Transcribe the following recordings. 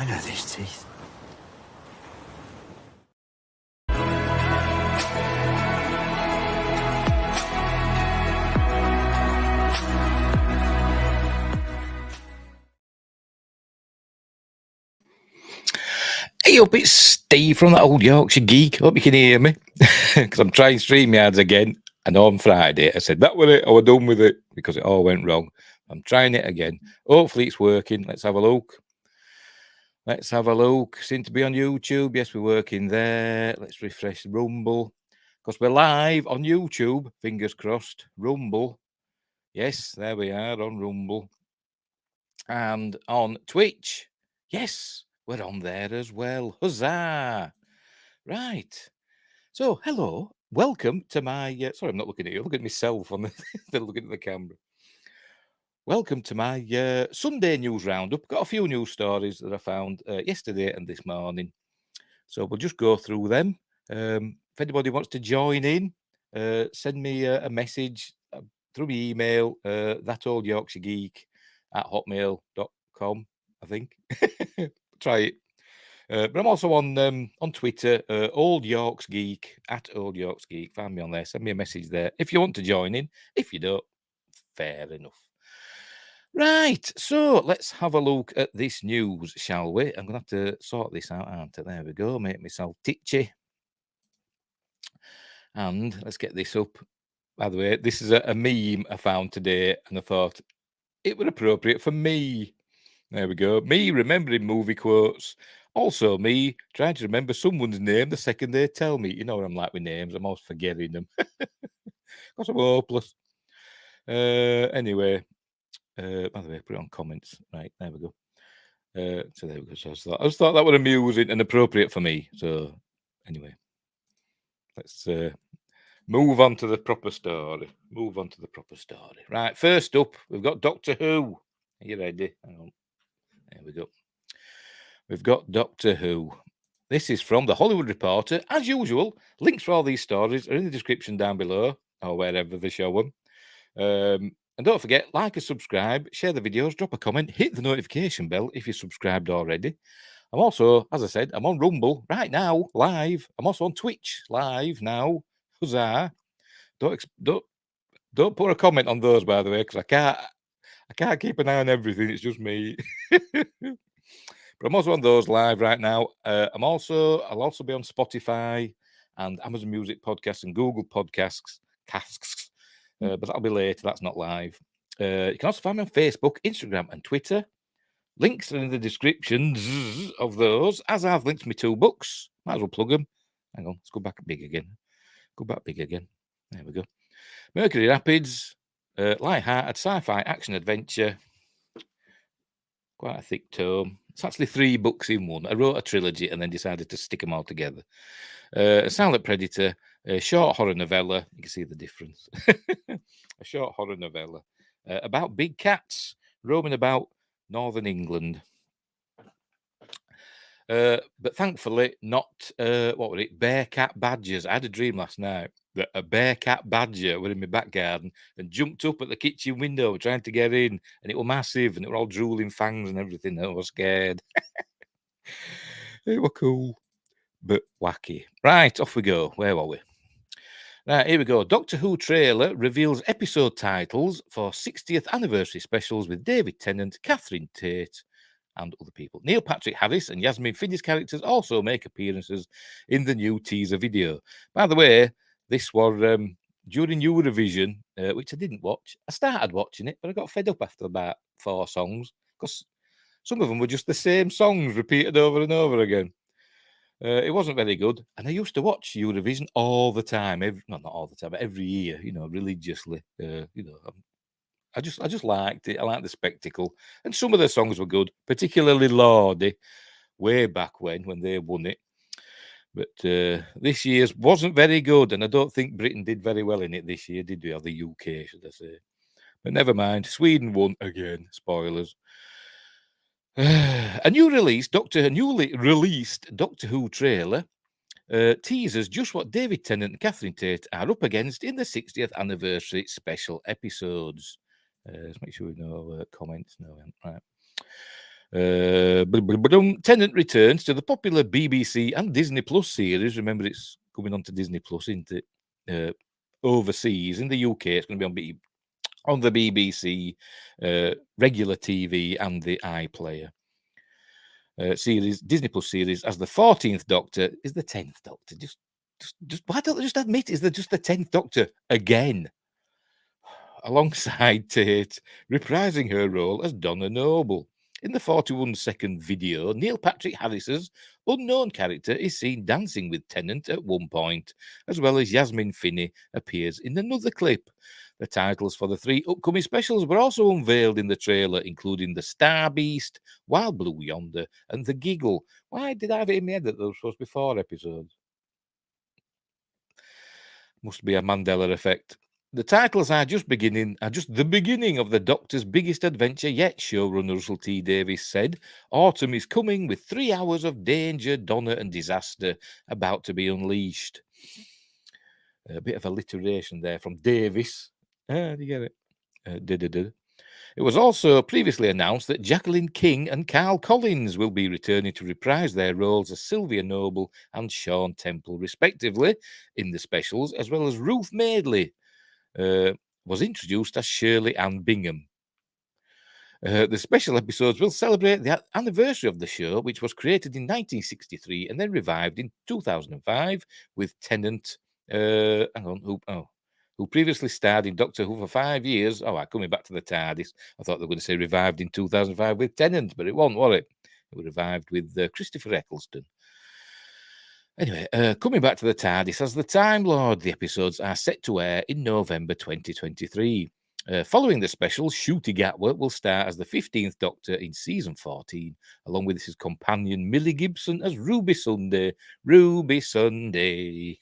I know these teeth. Hey up, it's Steve from that old Yorkshire geek. Hope you can hear me. Because I'm trying StreamYards again. And on Friday, I said that was it. I was done with it because it all went wrong. I'm trying it again. Hopefully it's working. Let's have a look. Let's have a look. Seem to be on YouTube. Yes, we're working there. Let's refresh Rumble. Because we're live on YouTube. Fingers crossed. Rumble. Yes, there we are on Rumble. And on Twitch. Yes, we're on there as well. Huzzah! Right. So, hello. Welcome to my... sorry, I'm not looking at you. Look at myself on the looking at the camera. Welcome to my Sunday news roundup. Got a few news stories that I found yesterday and this morning. So we'll just go through them. If anybody wants to join in, send me a message through my email, thatoldyorkshiregeek@hotmail.com, I think. Try it. But I'm also on Twitter, Old Yorks Geek, @Old Yorks Geek. Find me on there. Send me a message there if you want to join in. If you don't, fair enough. Right, so let's have a look at this news, shall we? I'm going to have to sort this out, aren't I? There we go. Make myself titchy. And let's get this up. By the way, this is a meme I found today, and I thought it was appropriate for me. There we go. Me remembering movie quotes. Also, me trying to remember someone's name the second they tell me. You know what I'm like with names. I'm always forgetting them. Because I'm hopeless. Anyway, by the way, put it on comments. Right, there we go. So there we go. So I just thought that was amusing and appropriate for me. So anyway, let's move on to the proper story. Right, first up, we've got Doctor Who. Are you ready? Hang on. There we go. We've got Doctor Who. This is from the Hollywood Reporter. As usual, links for all these stories are in the description down below or wherever they show them. And don't forget, like and subscribe, share the videos, drop a comment, hit the notification bell if you're subscribed already. I'm also, as I said, I'm on Rumble right now, live. I'm also on Twitch, live now. Huzzah. Don't put a comment on those, by the way, because I can't keep an eye on everything. It's just me. But I'm also on those live right now. I'll also be on Spotify and Amazon Music Podcasts and Google Podcasts. But that'll be later. That's not live. You can also find me on Facebook, Instagram, and Twitter. Links are in the descriptions of those, as I've linked my 2 books. Might as well plug them. Hang on, let's go back big again. There we go. Mercury Rapids, light-hearted sci-fi action adventure. Quite a thick tome. It's actually 3 books in one. I wrote a trilogy and then decided to stick them all together. A Silent Predator, a short horror novella. You can see the difference. A short horror novella about big cats roaming about northern England. But thankfully, not, what were it, bear-cat badgers. I had a dream last night that a bear-cat badger were in my back garden and jumped up at the kitchen window trying to get in, and it was massive, and it were all drooling fangs and everything. I was scared. It was cool, but wacky. Right, off we go. Where were we? Right, here we go. Doctor Who trailer reveals episode titles for 60th anniversary specials with David Tennant, Catherine Tate, and other people. Neil Patrick Harris and Yasmin Finney's characters also make appearances in the new teaser video. By the way, this was during Eurovision, which I didn't watch. I started watching it, but I got fed up after about 4 songs because some of them were just the same songs repeated over and over again. It wasn't very good, and I used to watch Eurovision all the time. Not all the time, but every year, religiously. I just liked it. I liked the spectacle, and some of the songs were good, particularly Lordy, way back when they won it. But this year's wasn't very good, and I don't think Britain did very well in it this year, did we? Or the UK, should I say? But never mind. Sweden won again. Spoilers. A newly released Doctor Who trailer teases just what David Tennant and Catherine Tate are up against in the 60th anniversary special episodes. Let's make sure we know comments. No, right. Tennant returns to the popular BBC and Disney Plus series. Remember, it's coming on to Disney Plus, isn't it? Overseas, in the UK, it's going to be on the BBC, regular TV, and the iPlayer. Series, Disney Plus series, as the 14th Doctor is the 10th Doctor. Just why don't they just admit is just the 10th Doctor again? Alongside Tate, reprising her role as Donna Noble. In the 41-second video, Neil Patrick Harris's unknown character is seen dancing with Tennant at one point, as well as Yasmin Finney appears in another clip. The titles for the 3 upcoming specials were also unveiled in the trailer, including The Star Beast, While Blue Yonder, and The Giggle. Why did I have it in my head that there were supposed to be 4 episodes? Must be a Mandela effect. The titles are just the beginning of the Doctor's biggest adventure yet, showrunner Russell T Davies said. Autumn is coming with 3 hours of danger, donna, and disaster about to be unleashed. A bit of alliteration there from Davis. Do you get it? It was also previously announced that Jacqueline King and Carl Collins will be returning to reprise their roles as Sylvia Noble and Sean Temple, respectively, in the specials, as well as Ruth Madeley was introduced as Shirley Ann Bingham. The special episodes will celebrate the anniversary of the show, which was created in 1963 and then revived in 2005 with Tennant, who previously starred in Doctor Who for 5 years. Coming back to the TARDIS. I thought they were going to say revived in 2005 with Tennant, but it wasn't, was it? It was revived with Christopher Eccleston. Anyway, coming back to the TARDIS as the Time Lord, the episodes are set to air in November 2023. Following the special, Ncuti Gatwa will star as the 15th Doctor in season 14, along with his companion Millie Gibson as Ruby Sunday. Ruby Sunday.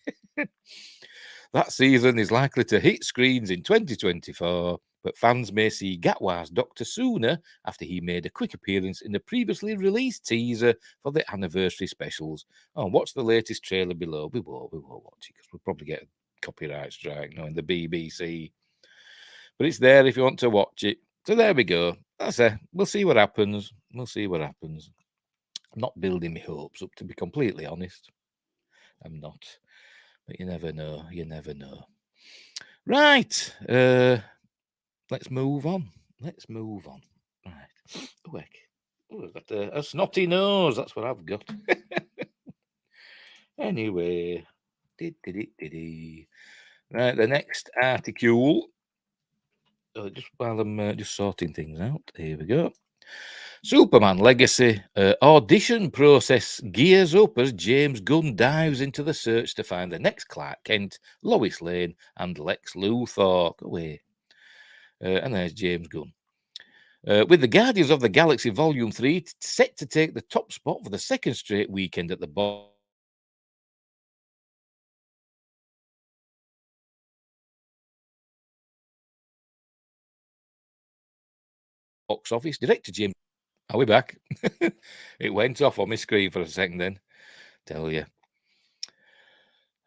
That season is likely to hit screens in 2024, but fans may see Gatwa's Doctor sooner after he made a quick appearance in the previously released teaser for the anniversary specials. Watch the latest trailer below. We won't watch it because we'll probably get a copyright strike in the BBC. But it's there if you want to watch it. So there we go. That's it. We'll see what happens. I'm not building my hopes up, to be completely honest. I'm not. But you never know. Right. Let's move on. Right. I've got a snotty nose. That's what I've got. Anyway. Right, the next article. Just while I'm just sorting things out. Here we go. Superman Legacy audition process gears up as James Gunn dives into the search to find the next Clark Kent, Lois Lane, and Lex Luthor. Go away. And there's James Gunn. With the Guardians of the Galaxy Volume 3 set to take the top spot for the second straight weekend at the box office, director James... Are we back? It went off on my screen for a second then. Tell you.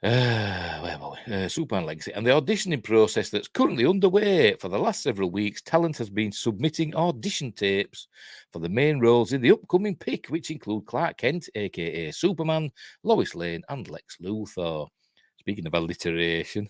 Where were we? Superman Legacy. And the auditioning process that's currently underway. For the last several weeks, talent has been submitting audition tapes for the main roles in the upcoming pick, which include Clark Kent, aka Superman, Lois Lane, and Lex Luthor. Speaking of alliteration.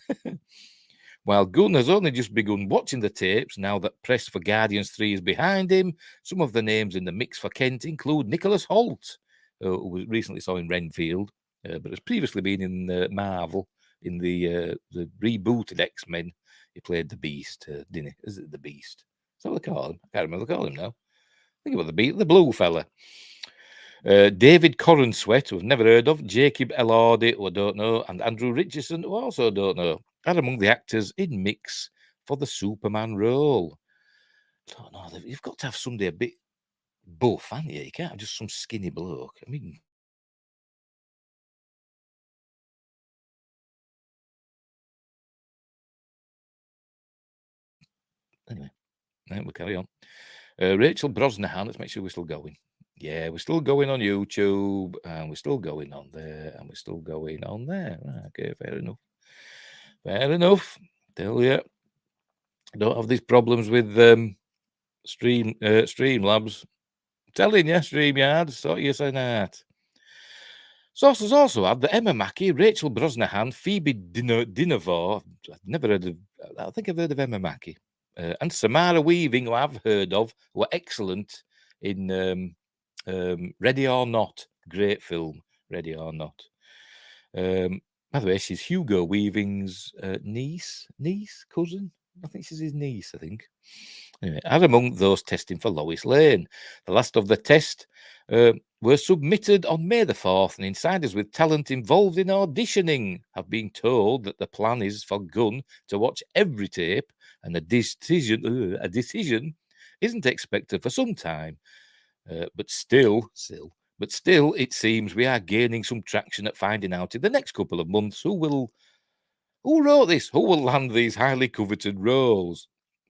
While Gunn has only just begun watching the tapes now that press for Guardians 3 is behind him, some of the names in the mix for Kent include Nicholas Hoult, who we recently saw in Renfield, but has previously been in Marvel in the rebooted X-Men. He played the Beast, didn't he? Is it the Beast? Is that what they call him? I can't remember what they call him now. I think about the blue fella. David Corenswet, who I've never heard of, Jacob Elordi, who I don't know, and Andrew Richardson, who I also don't know, are among the actors in mix for the Superman role. I don't know. You've got to have somebody a bit buff, haven't you? You can't have just some skinny bloke. I mean, anyway, right, we'll carry on. Rachel Brosnahan, let's make sure we're still going. Yeah, we're still going on YouTube, and we're still going on there, and we're still going on there. Right, okay, fair enough. Tell you, I don't have these problems with Streamlabs. Telling you, StreamYard, sort you saying that. Sources also add that Emma Mackey, Rachel Brosnahan, Phoebe Dinavor, I've never heard of, I think I've heard of Emma Mackey, and Samara Weaving, who I've heard of, were excellent in Ready or Not. Great film, Ready or Not. By the way, she's Hugo Weaving's niece, cousin. I think she's his niece, I think. Anyway, are among those testing for Lois Lane. The last of the test were submitted on May the 4th, and insiders with talent involved in auditioning have been told that the plan is for Gunn to watch every tape, and a decision isn't expected for some time. But still, it seems we are gaining some traction at finding out in the next couple of months who wrote this, who will land these highly coveted roles.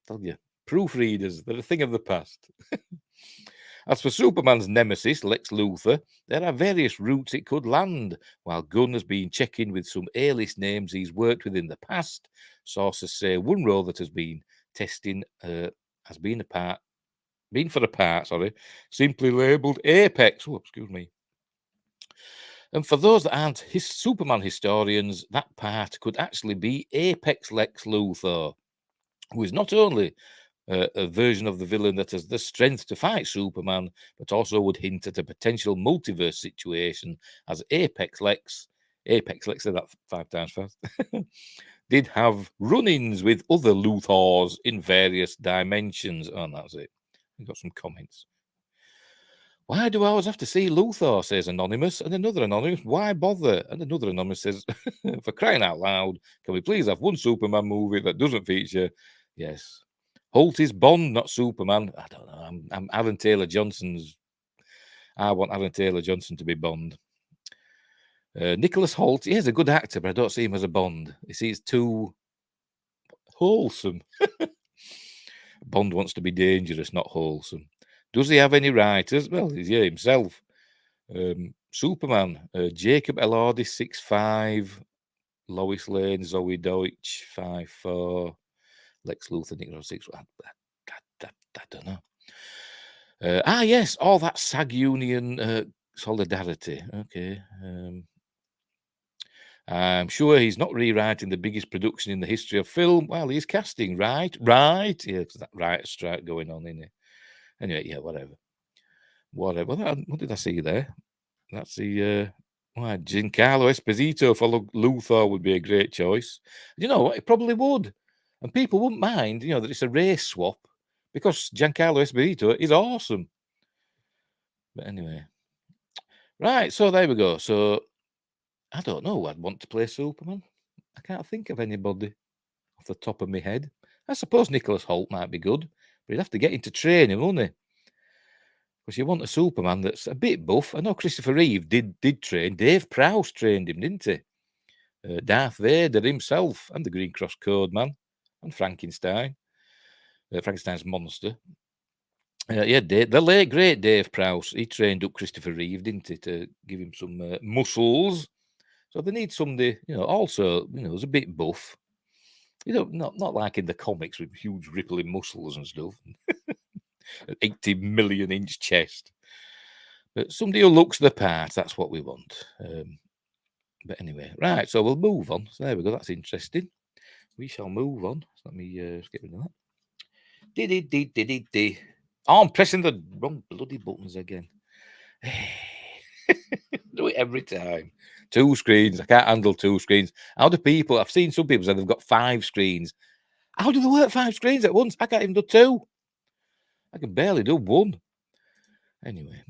Tell you, proofreaders, they're a thing of the past. As for Superman's nemesis, Lex Luthor, there are various routes it could land. While Gunn has been checking with some A-list names he's worked with in the past, sources say one role that has been testing has been for a part, simply labelled Apex. Oh, excuse me. And for those that aren't Superman historians, that part could actually be Apex Lex Luthor, who is not only a version of the villain that has the strength to fight Superman, but also would hint at a potential multiverse situation as Apex Lex, said that 5 times fast, did have run-ins with other Luthors in various dimensions. Oh, and that's it. We've got some comments. Why do I always have to see Luthor, says Anonymous, and another Anonymous, why bother? And another Anonymous says, for crying out loud, can we please have one Superman movie that doesn't feature, yes, Holt is Bond, not Superman. I don't know, I'm Aaron Taylor Johnson's, I want Aaron Taylor Johnson to be Bond. Nicholas Holt, he's a good actor, but I don't see him as a Bond. You see, it's too wholesome. Bond wants to be dangerous, not wholesome. Does he have any writers? Well, he's here himself. Superman, Jacob Elordi, 6'5", Lois Lane, Zoe Deutsch, 5'4", Lex Luthor, Nick 6. I don't know. Yes, all that SAG union solidarity. Okay. I'm sure he's not rewriting the biggest production in the history of film. Well, he's casting, right? Yeah, because that writer strike going on, isn't it? Anyway, yeah, whatever. What did I see there? That's the Giancarlo Esposito for Luthor would be a great choice. You know what? It probably would, and people wouldn't mind. You know that it's a race swap because Giancarlo Esposito is awesome. But anyway, right. So there we go. So I don't know who I'd want to play Superman. I can't think of anybody off the top of my head. I suppose Nicholas Hoult might be good, but he'd have to get into training, wouldn't he? Because you want a Superman that's a bit buff. I know Christopher Reeve did train. Dave Prowse trained him, didn't he? Darth Vader himself, and the Green Cross Code Man, and Frankenstein. Frankenstein's monster. The late great Dave Prowse. He trained up Christopher Reeve, didn't he, to give him some muscles. So they need somebody, also, who's a bit buff. Not like in the comics with huge rippling muscles and stuff. An 80 million inch chest. But somebody who looks the part, that's what we want. But anyway, right, so we'll move on. So there we go, that's interesting. We shall move on. So let me get rid of that. Oh, I'm pressing the wrong bloody buttons again. Do it every time. 2 screens. I can't handle 2 screens. How do people? I've seen some people say they've got 5 screens. How do they work 5 screens at once? I can't even do 2. I can barely do 1. Anyway.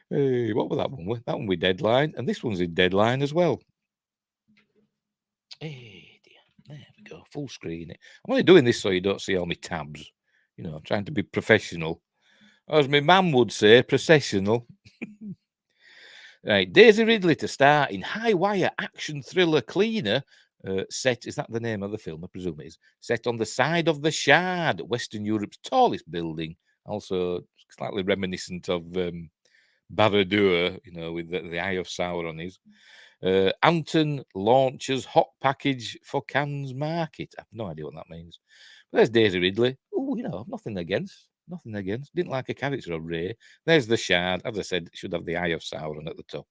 Hey, what was that one? That one with Deadline, and this one's in Deadline as well. Hey, dear. There we go. Full screen. I'm only doing this so you don't see all my tabs. I'm trying to be professional. As my mum would say, processional. Right, Daisy Ridley to star in high wire action thriller Cleaner. Set, is that the name of the film? I presume it is. Set on the side of the Shard, Western Europe's tallest building. Also slightly reminiscent of Barad-dûr, with the Eye of Sauron is. Anton launches hot package for Cannes market. I have no idea what that means. But there's Daisy Ridley. Oh, I've nothing against. Nothing against. Didn't like a character of Ray. There's the Shard. As I said, it should have the Eye of Sauron at the top.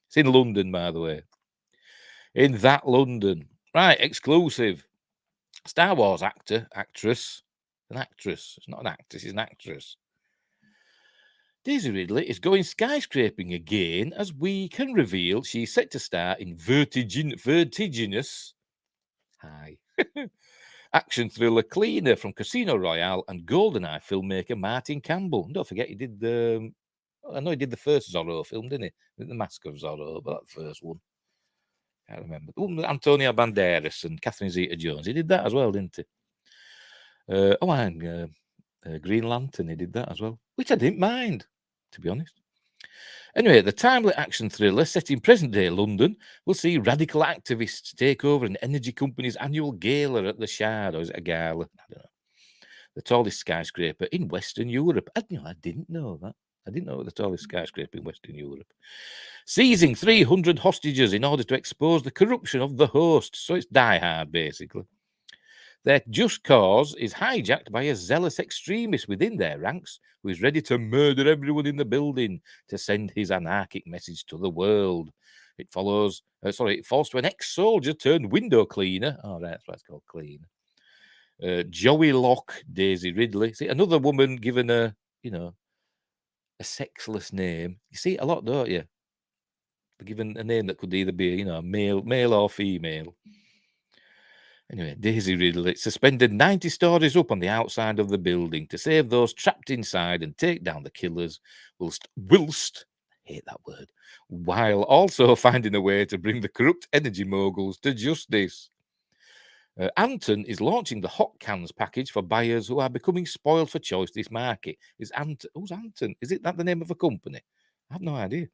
It's in London, by the way. In that London. Right, exclusive. Star Wars actress. An actress. It's not an actress, it's an actress. Daisy Ridley is going skyscraping again as we can reveal she's set to star in vertiginous action thriller Cleaner from Casino Royale and GoldenEye filmmaker Martin Campbell. And don't forget, he did I know he did the first Zorro film, didn't he? The Mask of Zorro, but that first one. Can't remember. Antonio Banderas and Catherine Zeta-Jones. He did that as well, didn't he? And Green Lantern, he did that as well, which I didn't mind, to be honest. Anyway, the timely action thriller set in present-day London will see radical activists take over an energy company's annual gala at the Shard, or is it a gala? I don't know. The tallest skyscraper in Western Europe. I didn't know that. I didn't know the tallest skyscraper in Western Europe. Seizing 300 hostages in order to expose the corruption of the host. So it's Die Hard, basically. Their just cause is hijacked by a zealous extremist within their ranks who is ready to murder everyone in the building to send his anarchic message to the world. It falls to an ex-soldier turned window cleaner. Oh, right, that's why it's called Clean. Joey Locke, Daisy Ridley. See, another woman given a sexless name. You see it a lot, don't you? They're given a name that could either be, male or female. Anyway, Daisy Ridley suspended 90 stories up on the outside of the building to save those trapped inside and take down the killers, whilst I hate that word, while also finding a way to bring the corrupt energy moguls to justice. Anton is launching the hot cans package for buyers who are becoming spoiled for choice this market. Who's Anton? Is it that the name of a company? I have no idea.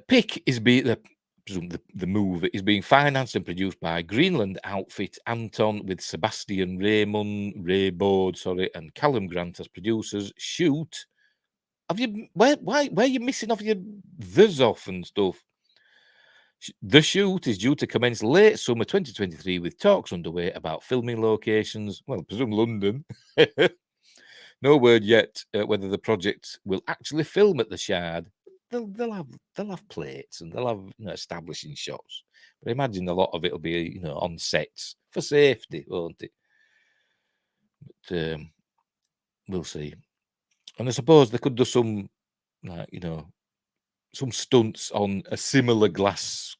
Pick is the movie is being financed and produced by Greenland outfit Anton with Sebastian Raybould, and Callum Grant as producers. Shoot. Where are you missing off your the's off and stuff? The shoot is due to commence late summer 2023 with talks underway about filming locations. Well, I presume London. No word yet whether the project will actually film at the Shard. They'll have plates and they'll have establishing shots. But I imagine a lot of it will be on sets for safety, won't it? But we'll see. And I suppose they could do some some stunts on a similar glass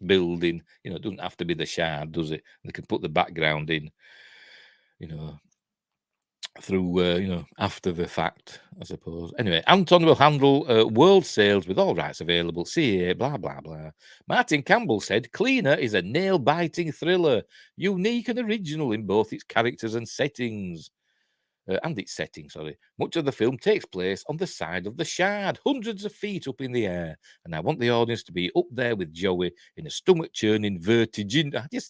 building. It doesn't have to be the Shard, does it? They can put the background in, through after the fact, I suppose. Anyway, Anton will handle world sales with all rights available. CA, blah blah blah. Martin Campbell said, "Cleaner is a nail-biting thriller, unique and original in both its characters and settings." Much of the film takes place on the side of the Shard, hundreds of feet up in the air, and I want the audience to be up there with Joey in a stomach-churning vertiginous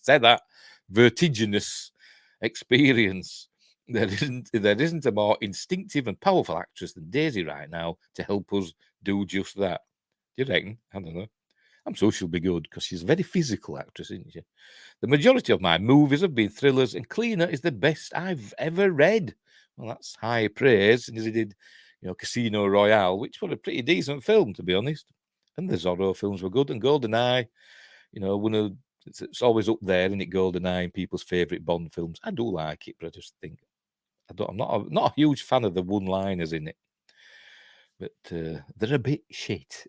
experience. There isn't a more instinctive and powerful actress than Daisy right now to help us do just that. Do you reckon? I don't know. I'm sure she'll be good because she's a very physical actress, isn't she? The majority of my movies have been thrillers, and Cleaner is the best I've ever read. Well, that's high praise, and as he did, Casino Royale, which was a pretty decent film, to be honest. And the Zorro films were good, and GoldenEye, it's always up there, isn't it? GoldenEye in people's favourite Bond films. I do like it, but I just think I'm not a huge fan of the one-liners in it, but they're a bit shit.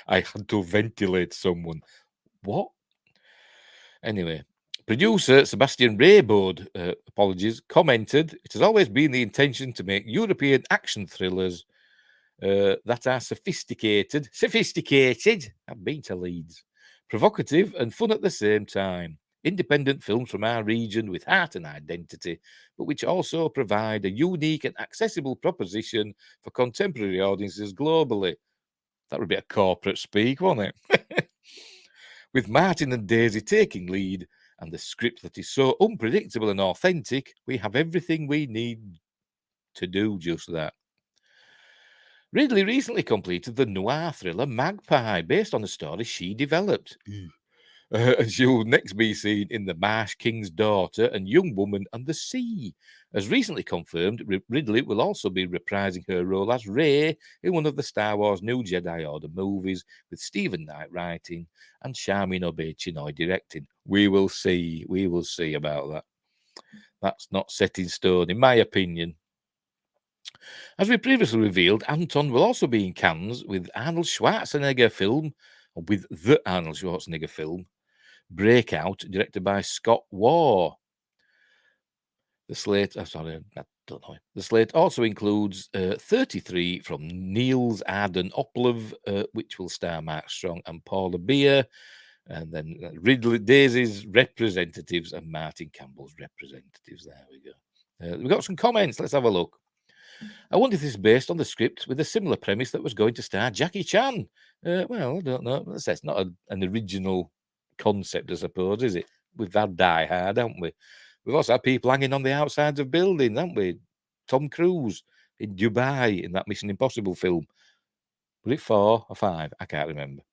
I had to ventilate someone. What? Anyway, producer Sebastian Raybould, commented, "It has always been the intention to make European action thrillers that are sophisticated. I've been to Leeds. Provocative and fun at the same time. Independent films from our region with heart and identity, but which also provide a unique and accessible proposition for contemporary audiences globally." That would be a corporate speak, wouldn't it? With Martin and Daisy taking lead and the script that is so unpredictable and authentic, we have everything we need to do just that. Ridley recently completed the noir thriller Magpie, based on a story she developed. And she will next be seen in The Marsh King's Daughter and Young Woman and the Sea. As recently confirmed, Ridley will also be reprising her role as Rey in one of the Star Wars New Jedi Order movies, with Stephen Knight writing and Charmin Obey-Chinoy directing. We will see. We will see about that. That's not set in stone, in my opinion. As we previously revealed, Anton will also be in Cannes with Arnold Schwarzenegger film, or with the Arnold Schwarzenegger film, Breakout, directed by Scott Waugh. The slate, I don't know. The slate also includes 33 from Niels Arden Oplov, which will star Mark Strong and Paula Beer, and then Ridley Daisy's representatives and Martin Campbell's representatives. There we go. We've got some comments. Let's have a look. I wonder if this is based on the script with a similar premise that was going to star Jackie Chan. Well, I don't know. It's not an original concept, I suppose, is it? We've had Die Hard, haven't we? We've also had people hanging on the outsides of buildings, haven't we? Tom Cruise in Dubai in that Mission Impossible film. Was it 4 or 5? I can't remember.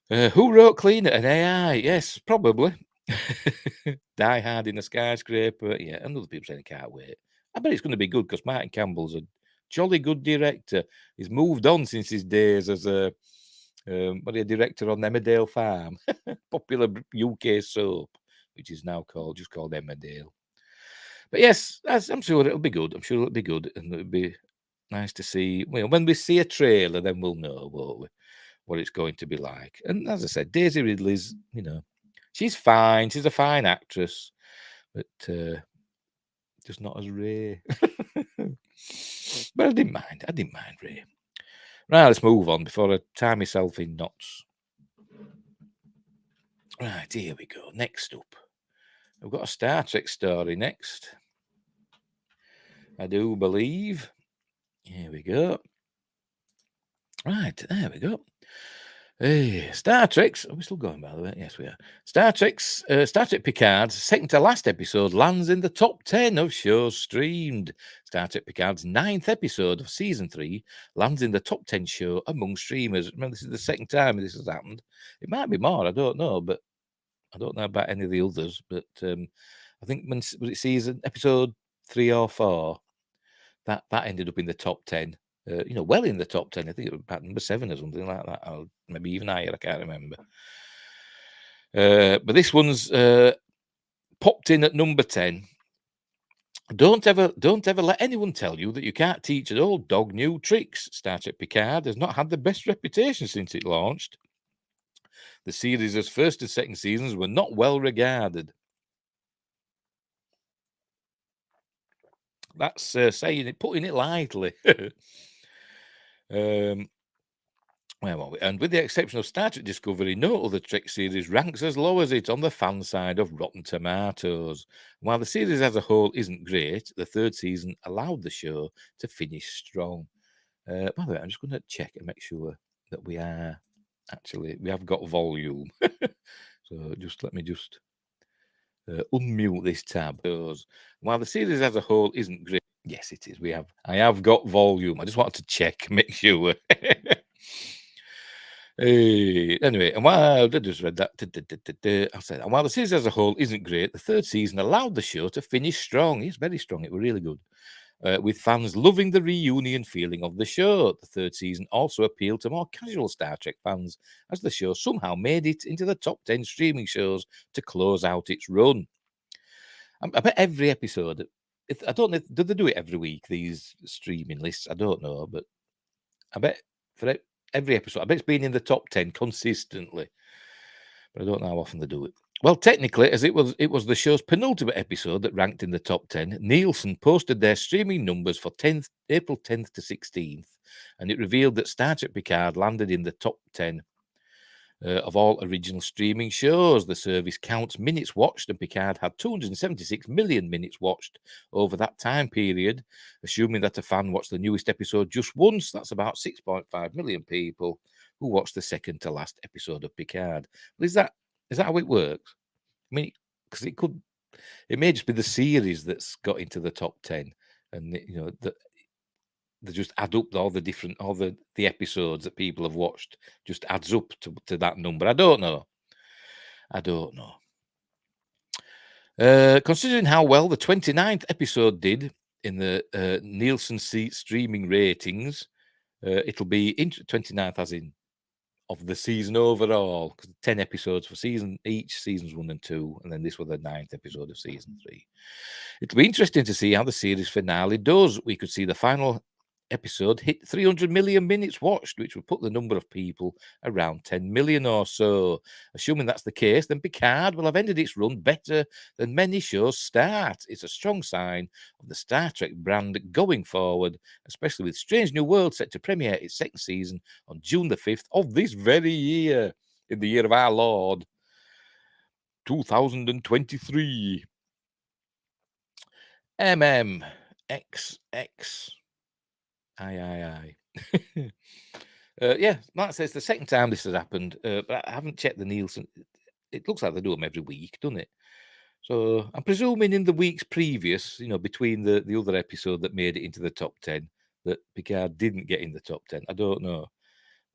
Who wrote Cleaner? An AI? Yes, probably. Die Hard in a skyscraper. Yeah, and other people saying, I can't wait. I bet it's going to be good because Martin Campbell's a jolly good director. He's moved on since his days as a director on Emmerdale Farm, popular UK soap, which is now just called Emmerdale. But yes, I'm sure it'll be good. I'm sure it'll be good, and it'll be nice to see. Well, when we see a trailer, then we'll know, won't we, what it's going to be like. And as I said, Daisy Ridley's, she's fine. She's a fine actress, but just not as Rey. But I didn't mind. Rey. Right, let's move on before I tie myself in knots. Right, here we go. Next up, we've got a Star Trek story next. I do believe. Here we go. Right, there we go. Hey, Star Trek's. Are we still going, by the way? Yes, we are. Star Trek Picard's second to last episode lands in the top 10 of shows streamed. Star Trek Picard's 9th episode of season 3 lands in the top 10 show among streamers. Remember, this is the second time this has happened. It might be more, I don't know, but I don't know about any of the others. But I think was it season episode 3 or 4, that ended up in the top 10. Well in the top 10. I think it was about number 7 or something like that, or maybe even higher. I can't remember. But this one's popped in at number 10. Don't ever let anyone tell you that you can't teach an old dog new tricks. Star Trek Picard has not had the best reputation since it launched. The series' first and second seasons were not well regarded. That's saying it, putting it lightly. Where were we? And with the exception of Star Trek Discovery, no other Trek series ranks as low as it on the fan side of Rotten Tomatoes. While the series as a whole isn't great, the third season allowed the show to finish strong. By the way, I'm just going to check and make sure that we have got volume. So let me unmute this tab. While the series as a whole isn't great, yes, it is. I have got volume. I just wanted to check, make sure. Anyway, and while I just read that, I said, and while the series as a whole isn't great, the third season allowed the show to finish strong. It's very strong. It was really good. With fans loving the reunion feeling of the show. The third season also appealed to more casual Star Trek fans, as the show somehow made it into the top 10 streaming shows to close out its run. I bet every episode, I don't know, do they do it every week, these streaming lists? I don't know, but I bet for every episode, I bet it's been in the top 10 consistently, but I don't know how often they do it. Well, technically, as it was the show's penultimate episode that ranked in the top 10, Nielsen posted their streaming numbers for April 10th to 16th, and it revealed that Star Trek Picard landed in the top 10 of all original streaming shows. The service counts minutes watched, and Picard had 276 million minutes watched over that time period. Assuming that a fan watched the newest episode just once, that's about 6.5 million people who watched the second to last episode of Picard. Well, is that how it works? I mean, because it may just be the series that's got into the top 10, and they just add up all the episodes that people have watched, just adds up to that number. I don't know. I don't know. Considering how well the 29th episode did in the Nielsen streaming ratings, it'll be 29th as in of the season overall, because 10 episodes for each seasons 1 and 2, and then this was the 9th episode of season 3. It'll be interesting to see how the series finale does. We could see the final episode hit 300 million minutes watched, which would put the number of people around 10 million or so. Assuming that's the case, then Picard will have ended its run better than many shows start. It's a strong sign of the Star Trek brand going forward, especially with Strange New World set to premiere its second season on June the 5th of this very year, in the year of our Lord, 2023. XX. I. Yeah, Mark says the second time this has happened, but I haven't checked the Nielsen. It looks like they do them every week, doesn't it? So I'm presuming in the weeks previous, between the other episode that made it into the top 10, that Picard didn't get in the top 10. I don't know.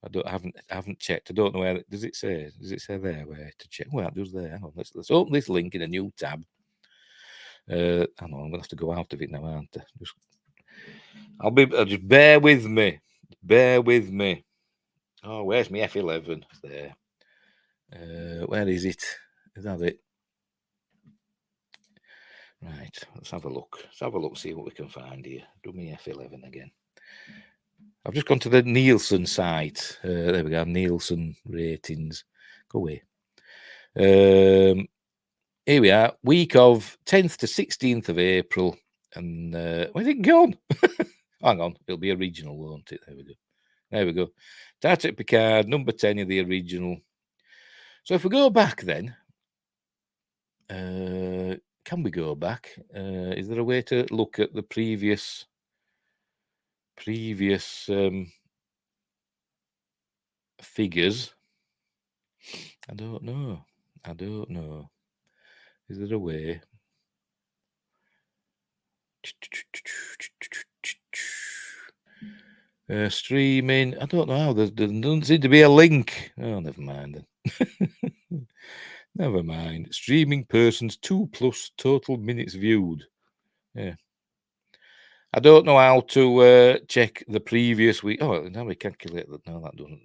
I haven't checked. I don't know where. Does it say? Does it say there where to check? Well, it does there. Hang on. Let's open this link in a new tab. Hang on. I'm gonna have to go out of it now, aren't I? Just bear with me. Bear with me. Oh, where's my F11? There. Where is it? Is that it? Right. Let's have a look. See what we can find here. Do me F11 again. I've just gone to the Nielsen site. There we go. Nielsen ratings. Go away. Here we are. Week of 10th to 16th of April. And where's it gone? Hang on. It'll be original, won't it? There we go. Star Trek Picard, number 10 of the original. So if we go back then, can we go back? Is there a way to look at the previous figures? I don't know. Is there a way? Streaming. I don't know how. There doesn't seem to be a link. Oh, never mind then. Never mind. Streaming persons 2+ total minutes viewed. Yeah. I don't know how to check the previous week. Oh, now we calculate that. No, that doesn't.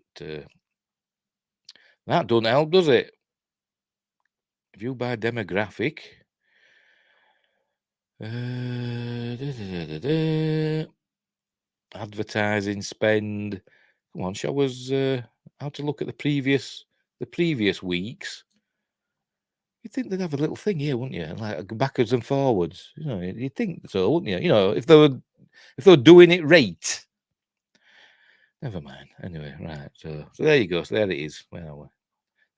That doesn't help, does it? View by demographic. Advertising spend. Come on, show us how to look at the previous weeks. You'd think they'd have a little thing here, wouldn't you? Like backwards and forwards. You'd think so, wouldn't you? If they were doing it right. Never mind. Anyway, right. So there you go. So there it is. Where are we?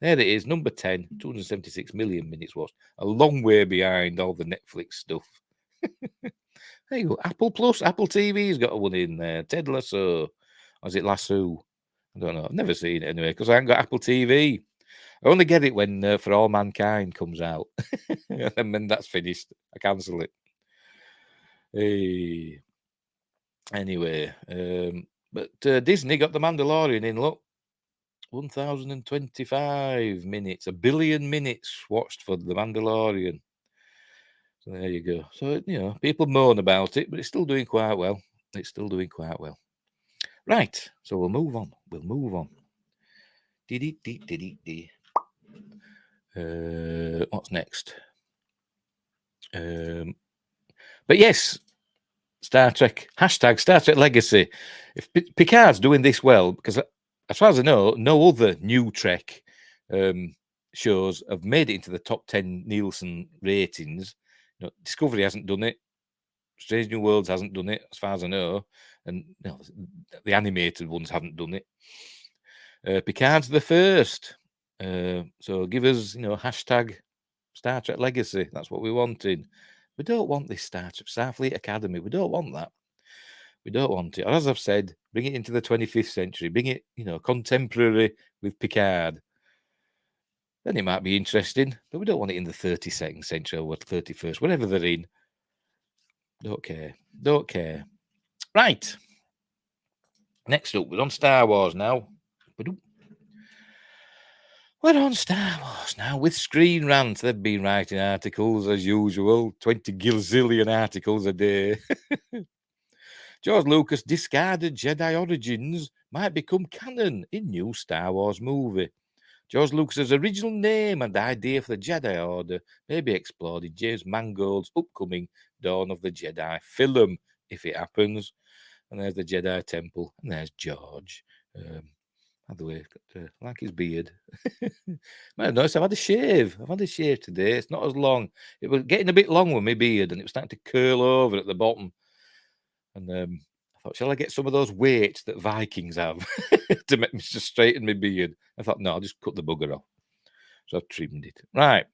There it is. Number 10, 276 million minutes watched. A long way behind all the Netflix stuff. There you go. Apple Plus, Apple TV's got one in there. Ted Lasso. Or is it Lasso? I don't know. I've never seen it anyway because I haven't got Apple TV. I only get it when For All Mankind comes out. And then that's finished. I cancel it. Hey. Anyway, but Disney got The Mandalorian in, look. 1,025 minutes. 1 billion minutes watched for The Mandalorian. So there you go. So, people moan about it, but it's still doing quite well. Right. So we'll move on. What's next? But yes, Star Trek, hashtag Star Trek Legacy. If Picard's doing this well, because as far as I know, no other new Trek shows have made it into the top 10 Nielsen ratings. Discovery hasn't done it. Strange New Worlds hasn't done it, as far as I know. And the animated ones haven't done it. Picard's the first. So give us, hashtag Star Trek Legacy. That's what we wanted. We don't want this Starfleet Academy. We don't want that. We don't want it. As I've said, bring it into the 25th century. Bring it, contemporary with Picard. Then it might be interesting, but we don't want it in the 32nd century or 31st, whatever they're in. Don't care. Right. Next up, we're on Star Wars now. We're on Star Wars now with Screen Rant. They've been writing articles as usual, 20 gazillion articles a day. George Lucas discarded Jedi Origins might become canon in new Star Wars movie. George Lucas's original name and idea for the Jedi Order may be explored in James Mangold's upcoming Dawn of the Jedi film, if it happens. And there's the Jedi Temple, and there's George. By the way, I like his beard. Might have noticed I've had a shave. I've had a shave today. It's not as long. It was getting a bit long with my beard, and it was starting to curl over at the bottom. And I thought, shall I get some of those weights that Vikings have to make me just straighten my beard? I thought, no, I'll just cut the bugger off. So I've trimmed it. Right.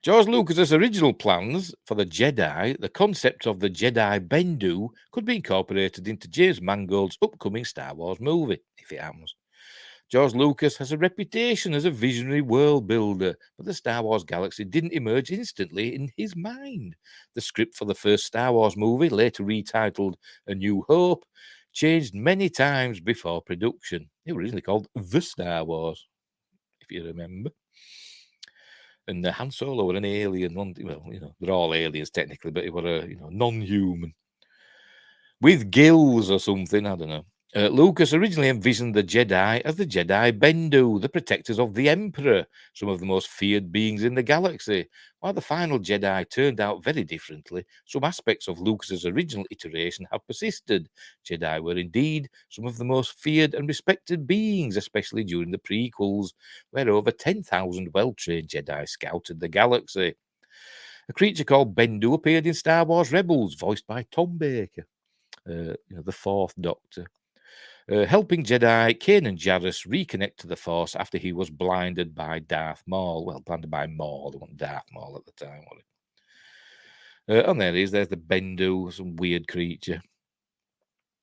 George Lucas's original plans for the Jedi, the concept of the Jedi Bendu, could be incorporated into James Mangold's upcoming Star Wars movie, if it happens. George Lucas has a reputation as a visionary world builder, but the Star Wars galaxy didn't emerge instantly in his mind. The script for the first Star Wars movie, later retitled A New Hope, changed many times before production. It was originally called The Star Wars, if you remember. And Han Solo were an alien. Well, they're all aliens technically, but he were a non-human with gills or something. I don't know. Lucas originally envisioned the Jedi as the Jedi Bendu, the protectors of the Emperor, some of the most feared beings in the galaxy. While the final Jedi turned out very differently, some aspects of Lucas's original iteration have persisted. Jedi were indeed some of the most feared and respected beings, especially during the prequels, where over 10,000 well-trained Jedi scouted the galaxy. A creature called Bendu appeared in Star Wars Rebels, voiced by Tom Baker, the fourth Doctor. Helping Jedi Kanan Jarrus reconnect to the Force after he was blinded by Darth Maul. Well, blinded by Maul. They weren't Darth Maul at the time, was it? And there he is. There's the Bendu, some weird creature.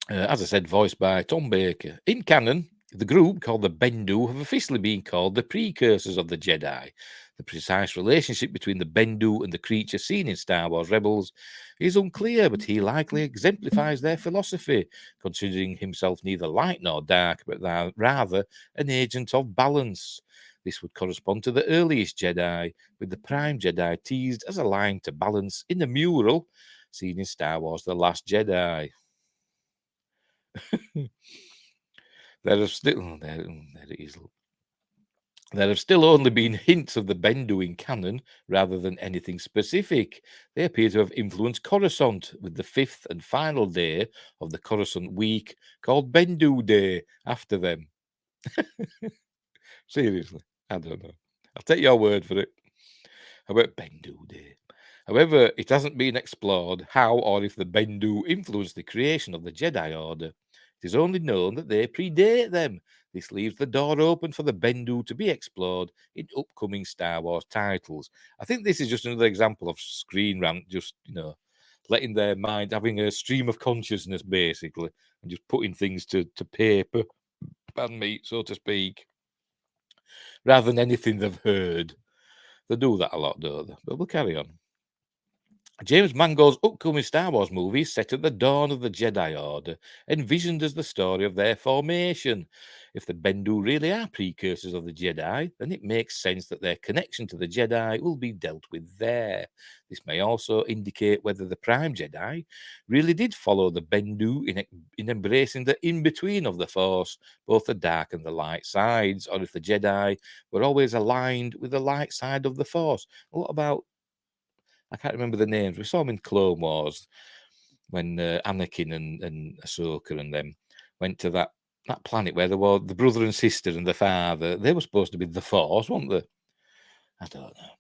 As I said, voiced by Tom Baker. In canon, the group called the Bendu have officially been called the precursors of the Jedi. The precise relationship between the Bendu and the creature seen in Star Wars Rebels is unclear, but he likely exemplifies their philosophy, considering himself neither light nor dark, but rather an agent of balance. This would correspond to the earliest Jedi, with the Prime Jedi teased as aligned to balance in the mural seen in Star Wars The Last Jedi. There have still there it is. There have still only been hints of the Bendu in canon rather than anything specific. They appear to have influenced Coruscant, with the fifth and final day of the Coruscant week called Bendu Day after them. Seriously, I don't know. I'll take your word for it. How about Bendu Day? However, it hasn't been explored how or if the Bendu influenced the creation of the Jedi Order. It is only known that they predate them. This leaves the door open for the Bendu to be explored in upcoming Star Wars titles. I think this is just another example of Screen Rant, just, letting their mind, having a stream of consciousness, basically, and just putting things to paper, pardon me, so to speak, rather than anything they've heard. They do that a lot, don't they? But we'll carry on. James Mangold's upcoming Star Wars movie is set at the dawn of the Jedi Order, envisioned as the story of their formation. If the Bendu really are precursors of the Jedi, then it makes sense that their connection to the Jedi will be dealt with there. This may also indicate whether the Prime Jedi really did follow the Bendu in embracing the in-between of the Force, both the dark and the light sides, or if the Jedi were always aligned with the light side of the Force. What about, I can't remember the names. We saw them in Clone Wars when Anakin and Ahsoka and them went to that planet where there were the brother and sister and the father. They were supposed to be the Force, weren't they? I don't know.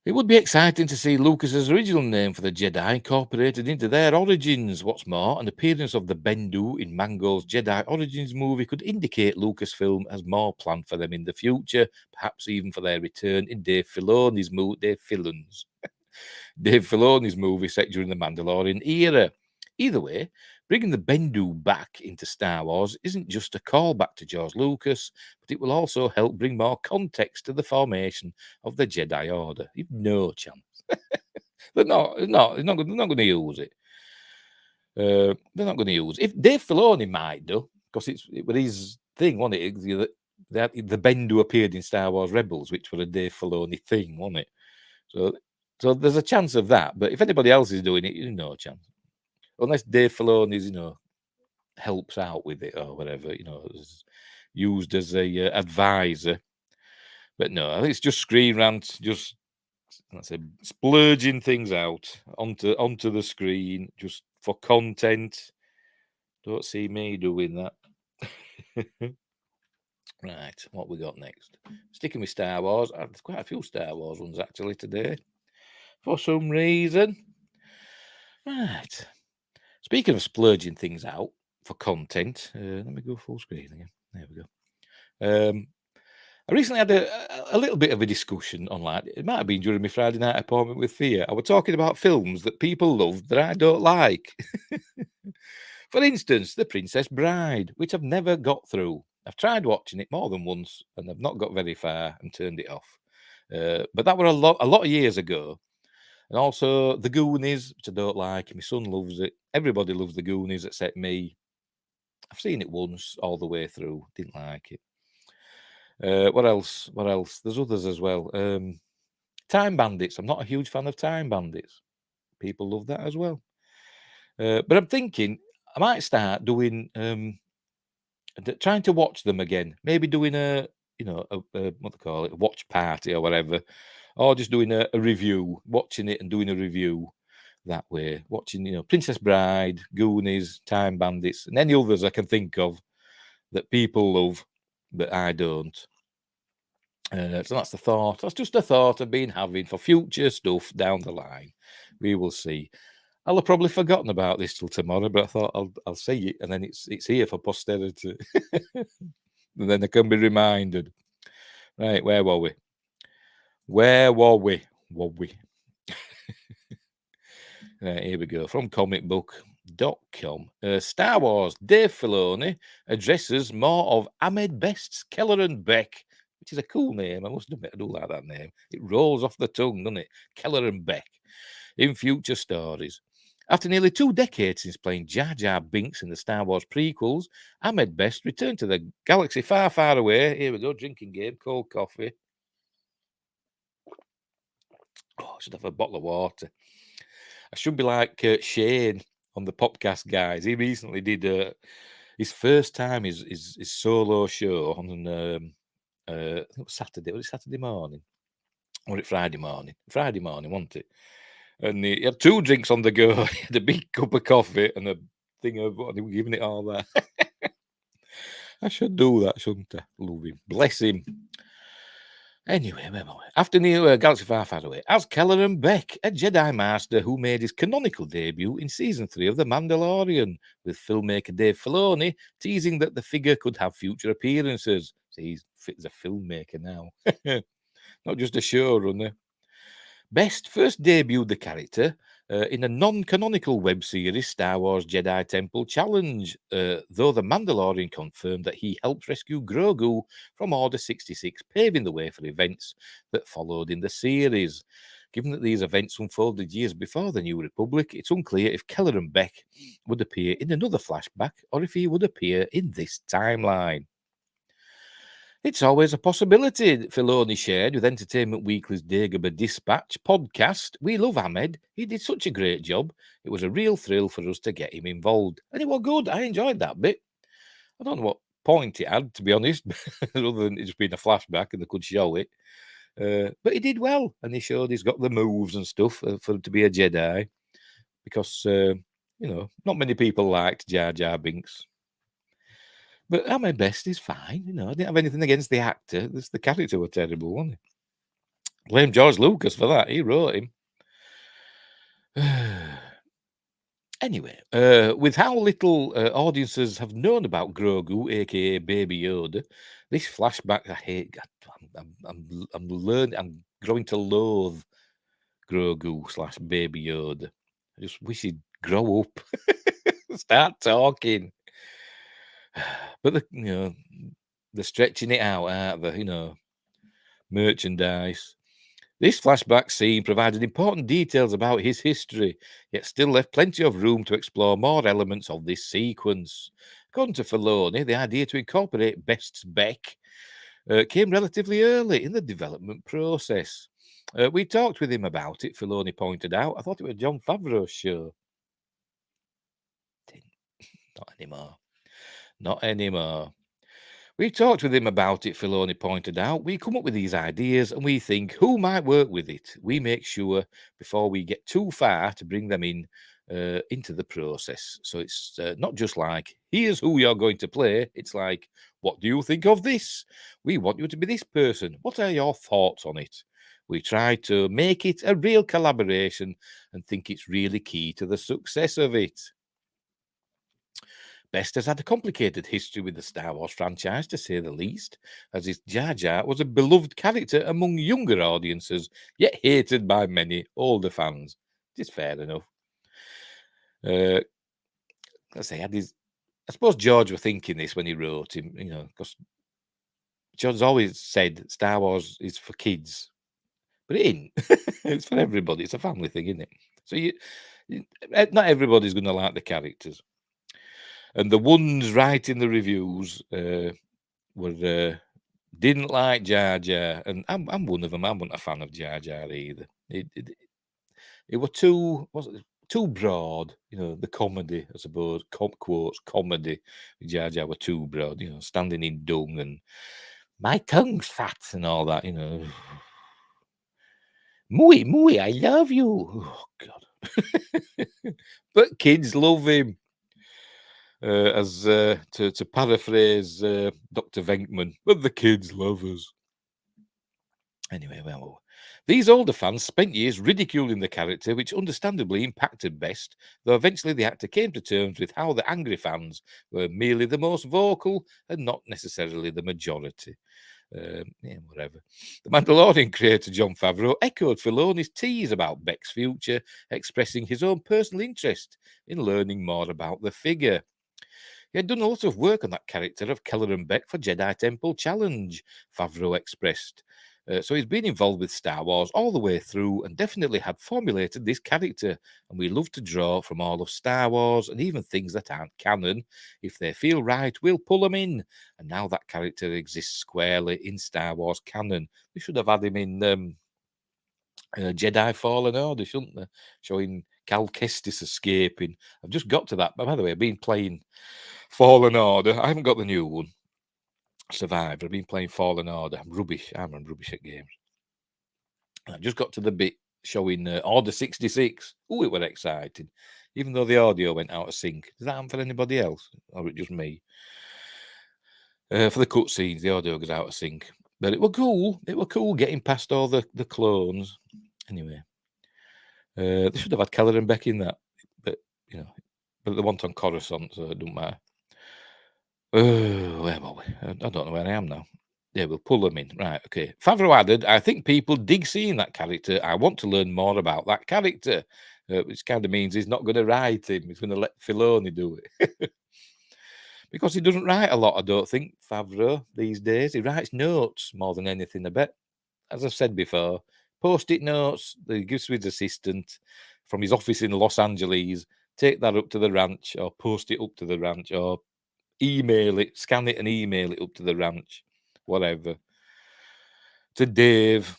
It would be exciting to see Lucas's original name for the Jedi incorporated into their origins. What's more, an appearance of the Bendu in Mangold's Jedi Origins movie could indicate Lucasfilm has more planned for them in the future, perhaps even for their return in Dave Filoni's movie set during the Mandalorian era. Either way, bringing the Bendu back into Star Wars isn't just a callback to George Lucas, but it will also help bring more context to the formation of the Jedi Order. You've no chance. They're not going to use it. They're not going to use it. If Dave Filoni might do, because it was his thing, wasn't it? the Bendu appeared in Star Wars Rebels, which was a Dave Filoni thing, wasn't it? So there's a chance of that. But if anybody else is doing it, no chance. Unless Dave Filoni's, helps out with it or whatever, is used as a advisor. But no, I think it's just Screen Rant, just let's say splurging things out onto the screen just for content. Don't see me doing that. Right, what we got next? Sticking with Star Wars. There's quite a few Star Wars ones actually today, for some reason. Right. Speaking of splurging things out for content, let me go full screen again. There we go. I recently had a little bit of a discussion online. It might have been during my Friday night appointment with Thea. I was talking about films that people love that I don't like. For instance, The Princess Bride, which I've never got through. I've tried watching it more than once, and I've not got very far and turned it off. But that were a lot of years ago. And also The Goonies, which I don't like. My son loves it. Everybody loves The Goonies except me. I've seen it once all the way through. Didn't like it. What else? There's others as well. Time Bandits. I'm not a huge fan of Time Bandits. People love that as well. But I'm thinking I might start doing trying to watch them again. Maybe doing a what they call it, a watch party or whatever, or just doing a review, watching it and doing a review that way. Watching Princess Bride, Goonies, Time Bandits, and any others I can think of that people love but I don't. So that's the thought. That's just a thought I've been having for future stuff down the line. We will see. I'll have probably forgotten about this till tomorrow, but I thought I'll say it, and then it's here for posterity, and then I can be reminded. Right, where were we? Right, here we go. From comicbook.com. Star Wars, Dave Filoni addresses more of Ahmed Best's Kelleran Beck, which is a cool name. I must admit, I do like that name. It rolls off the tongue, doesn't it? Kelleran Beck in future stories. After nearly 2 decades since playing Jar Jar Binks in the Star Wars prequels, Ahmed Best returned to the galaxy far, far away. Here we go, drinking game, cold coffee. Oh, I should have a bottle of water. I should be like Shane on the podcast guys. He recently did his first time his solo show on I think it was Saturday. Was it Saturday morning? Or was it Friday morning? Friday morning, wasn't it? And he had 2 drinks on the go. He had a big cup of coffee and a thing of what, and he was giving it all that. I should do that, shouldn't I? Love him. Bless him. Anyway, after New Galaxy Far, Far Away, as Kelleran Beck, a Jedi Master who made his canonical debut in Season 3 of The Mandalorian, with filmmaker Dave Filoni teasing that the figure could have future appearances. So he's a filmmaker now, not just a showrunner. Best first debuted the character in a non-canonical web series, Star Wars Jedi Temple Challenge, though The Mandalorian confirmed that he helped rescue Grogu from Order 66, paving the way for events that followed in the series. Given that these events unfolded years before the New Republic, it's unclear if Kelleran Beck would appear in another flashback or if he would appear in this timeline. It's always a possibility, Filoni shared with Entertainment Weekly's Dagobah Dispatch podcast. We love Ahmed. He did such a great job. It was a real thrill for us to get him involved. And it was good. I enjoyed that bit. I don't know what point it had, to be honest, other than it just being a flashback and they could show it. But he did well. And he showed he's got the moves and stuff for him to be a Jedi. Because, not many people liked Jar Jar Binks. But Ahmed Best is fine, I didn't have anything against the actor. The character was terrible, wasn't it? Blame George Lucas for that. He wrote him. Anyway, with how little audiences have known about Grogu, aka Baby Yoda, this flashback I hate. I'm learning. I'm growing to loathe Grogu / Baby Yoda. I just wish he'd grow up, start talking. But they're stretching it out, aren't they? Merchandise. This flashback scene provided important details about his history, yet still left plenty of room to explore more elements of this sequence. According to Filoni, the idea to incorporate Best's Beck came relatively early in the development process. We talked with him about it, Filoni pointed out. I thought it was Jon Favreau's show. Not anymore. Not anymore. We talked with him about it, Filoni pointed out. We come up with these ideas and we think who might work with it. We make sure before we get too far to bring them in into the process. So it's not just like, here's who you're going to play. It's like, what do you think of this? We want you to be this person. What are your thoughts on it? We try to make it a real collaboration and think it's really key to the success of it. Best has had a complicated history with the Star Wars franchise, to say the least, as his Jar Jar was a beloved character among younger audiences, yet hated by many older fans. It is fair enough. I suppose George was thinking this when he wrote him, because George's always said Star Wars is for kids, but it ain't. It's for everybody. It's a family thing, isn't it? So not everybody's going to like the characters. And the ones writing the reviews didn't like Jar Jar, and I'm one of them. I wasn't a fan of Jar Jar either. It was too broad, the comedy, I suppose, quotes comedy. Jar Jar were too broad, standing in dung and my tongue's fat and all that, Mooey, I love you. Oh God. But kids love him. To paraphrase Dr. Venkman, but the kids love us. Anyway, well, these older fans spent years ridiculing the character, which understandably impacted Best, though eventually the actor came to terms with how the angry fans were merely the most vocal and not necessarily the majority. Whatever. The Mandalorian creator Jon Favreau echoed Filoni's tease about Beck's future, expressing his own personal interest in learning more about the figure. He had done a lot of work on that character of Kelleran Beck for Jedi Temple Challenge, Favreau expressed. So he's been involved with Star Wars all the way through and definitely had formulated this character. And we love to draw from all of Star Wars and even things that aren't canon. If they feel right, we'll pull them in. And now that character exists squarely in Star Wars canon. We should have had him in Jedi Fallen Order, shouldn't they? Showing Cal Kestis escaping. I've just got to that. But by the way, I've been playing Fallen Order. I haven't got the new one. Survivor. I've been playing Fallen Order. I'm rubbish at games. I've just got to the bit showing Order 66. Oh, it was exciting. Even though the audio went out of sync. Does that happen for anybody else? Or was it just me? For the cutscenes, the audio goes out of sync. But it was cool. It was cool getting past all the clones. Anyway. They should have had Kelleran Beck in that. But, but they want on Coruscant, so it doesn't matter. Where were we? I don't know where I am now. Yeah, we'll pull them in. Right, okay. Favreau added, I think people dig seeing that character. I want to learn more about that character. Which kind of means he's not going to write him. He's going to let Filoni do it. Because he doesn't write a lot, I don't think, Favreau, these days. He writes notes more than anything, I bet. As I've said before, post-it notes that he gives to his assistant from his office in Los Angeles. Take that up to the ranch or post it up to the ranch or email it, scan it and email it up to the ranch, whatever. To Dave.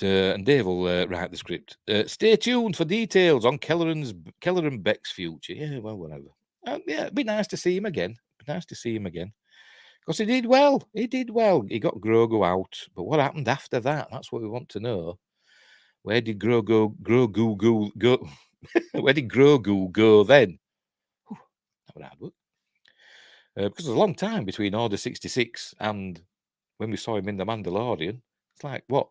And Dave will write the script. Stay tuned for details on Kelleran Beck's future. Yeah, well, whatever. Yeah, it'd be nice to see him again. Because he did well. He got Grogu out. But what happened after that? That's what we want to know. Where did Grogu go? Where did Grogu go then? Whew, that was hard work. Because there's a long time between Order 66 and when we saw him in The Mandalorian. It's like, what?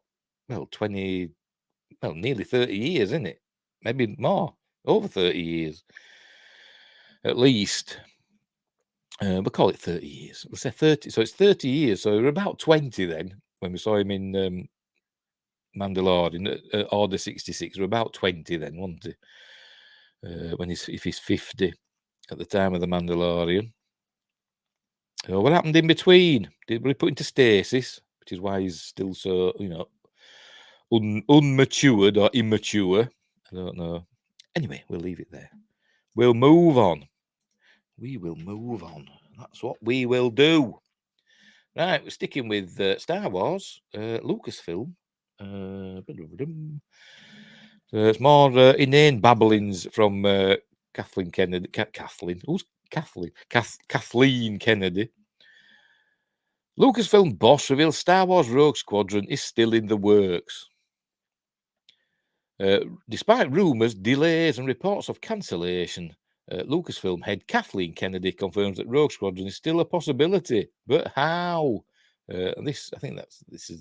Well, nearly 30 years, isn't it? Maybe more. Over 30 years. At least. We'll call it 30 years. We'll say 30. So it's 30 years. So we're about 20 then when we saw him in Mandalorian, Order 66. We're about 20 then, wasn't he? If he's 50 at the time of The Mandalorian. What happened in between? Were he put into stasis, which is why he's still so, unmatured or immature? I don't know. Anyway, we'll leave it there. We'll move on. We will move on. That's what we will do. Right, we're sticking with Star Wars, Lucasfilm. It's more inane babblings from Kathleen Kennedy. Kathleen? Who's Kathleen? Kathleen Kennedy. Lucasfilm boss reveals Star Wars Rogue Squadron is still in the works. Despite rumours, delays, and reports of cancellation, Lucasfilm head Kathleen Kennedy confirms that Rogue Squadron is still a possibility. But how? And this, I think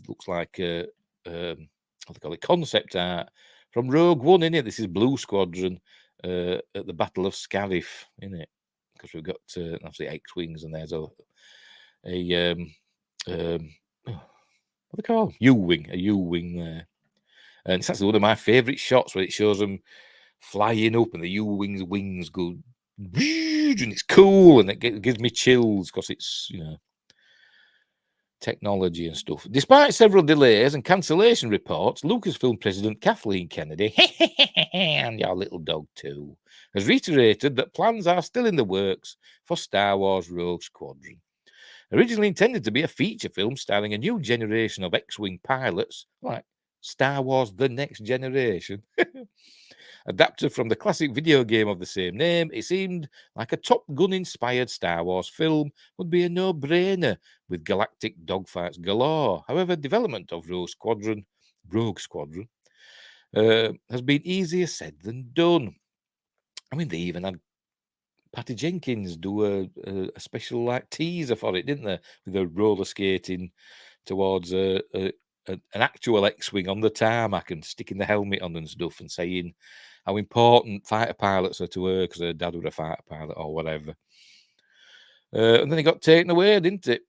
looks like what they call it, concept art from Rogue One, innit? This is Blue Squadron at the Battle of Scarif, innit? Because we've got obviously X-wings, and there's what they call U-wing, a U-wing there. And it's actually one of my favourite shots where it shows them flying up and the U-wings wings go, and it's cool, and it gives me chills because it's, technology and stuff. Despite several delays and cancellation reports, Lucasfilm president Kathleen Kennedy, and your little dog too, has reiterated that plans are still in the works for Star Wars Rogue Squadron. Originally intended to be a feature film starring a new generation of X-wing pilots, like Star Wars The Next Generation, adapted from the classic video game of the same name, it seemed like a Top Gun-inspired Star Wars film would be a no-brainer, with galactic dogfights galore. However, development of Rogue Squadron has been easier said than done. I mean, they even had Patty Jenkins do a special teaser for it, didn't they? With the roller skating towards an actual X-wing on the tarmac and sticking the helmet on and stuff, and saying how important fighter pilots are to her because her dad was a fighter pilot or whatever. And then it got taken away, didn't it?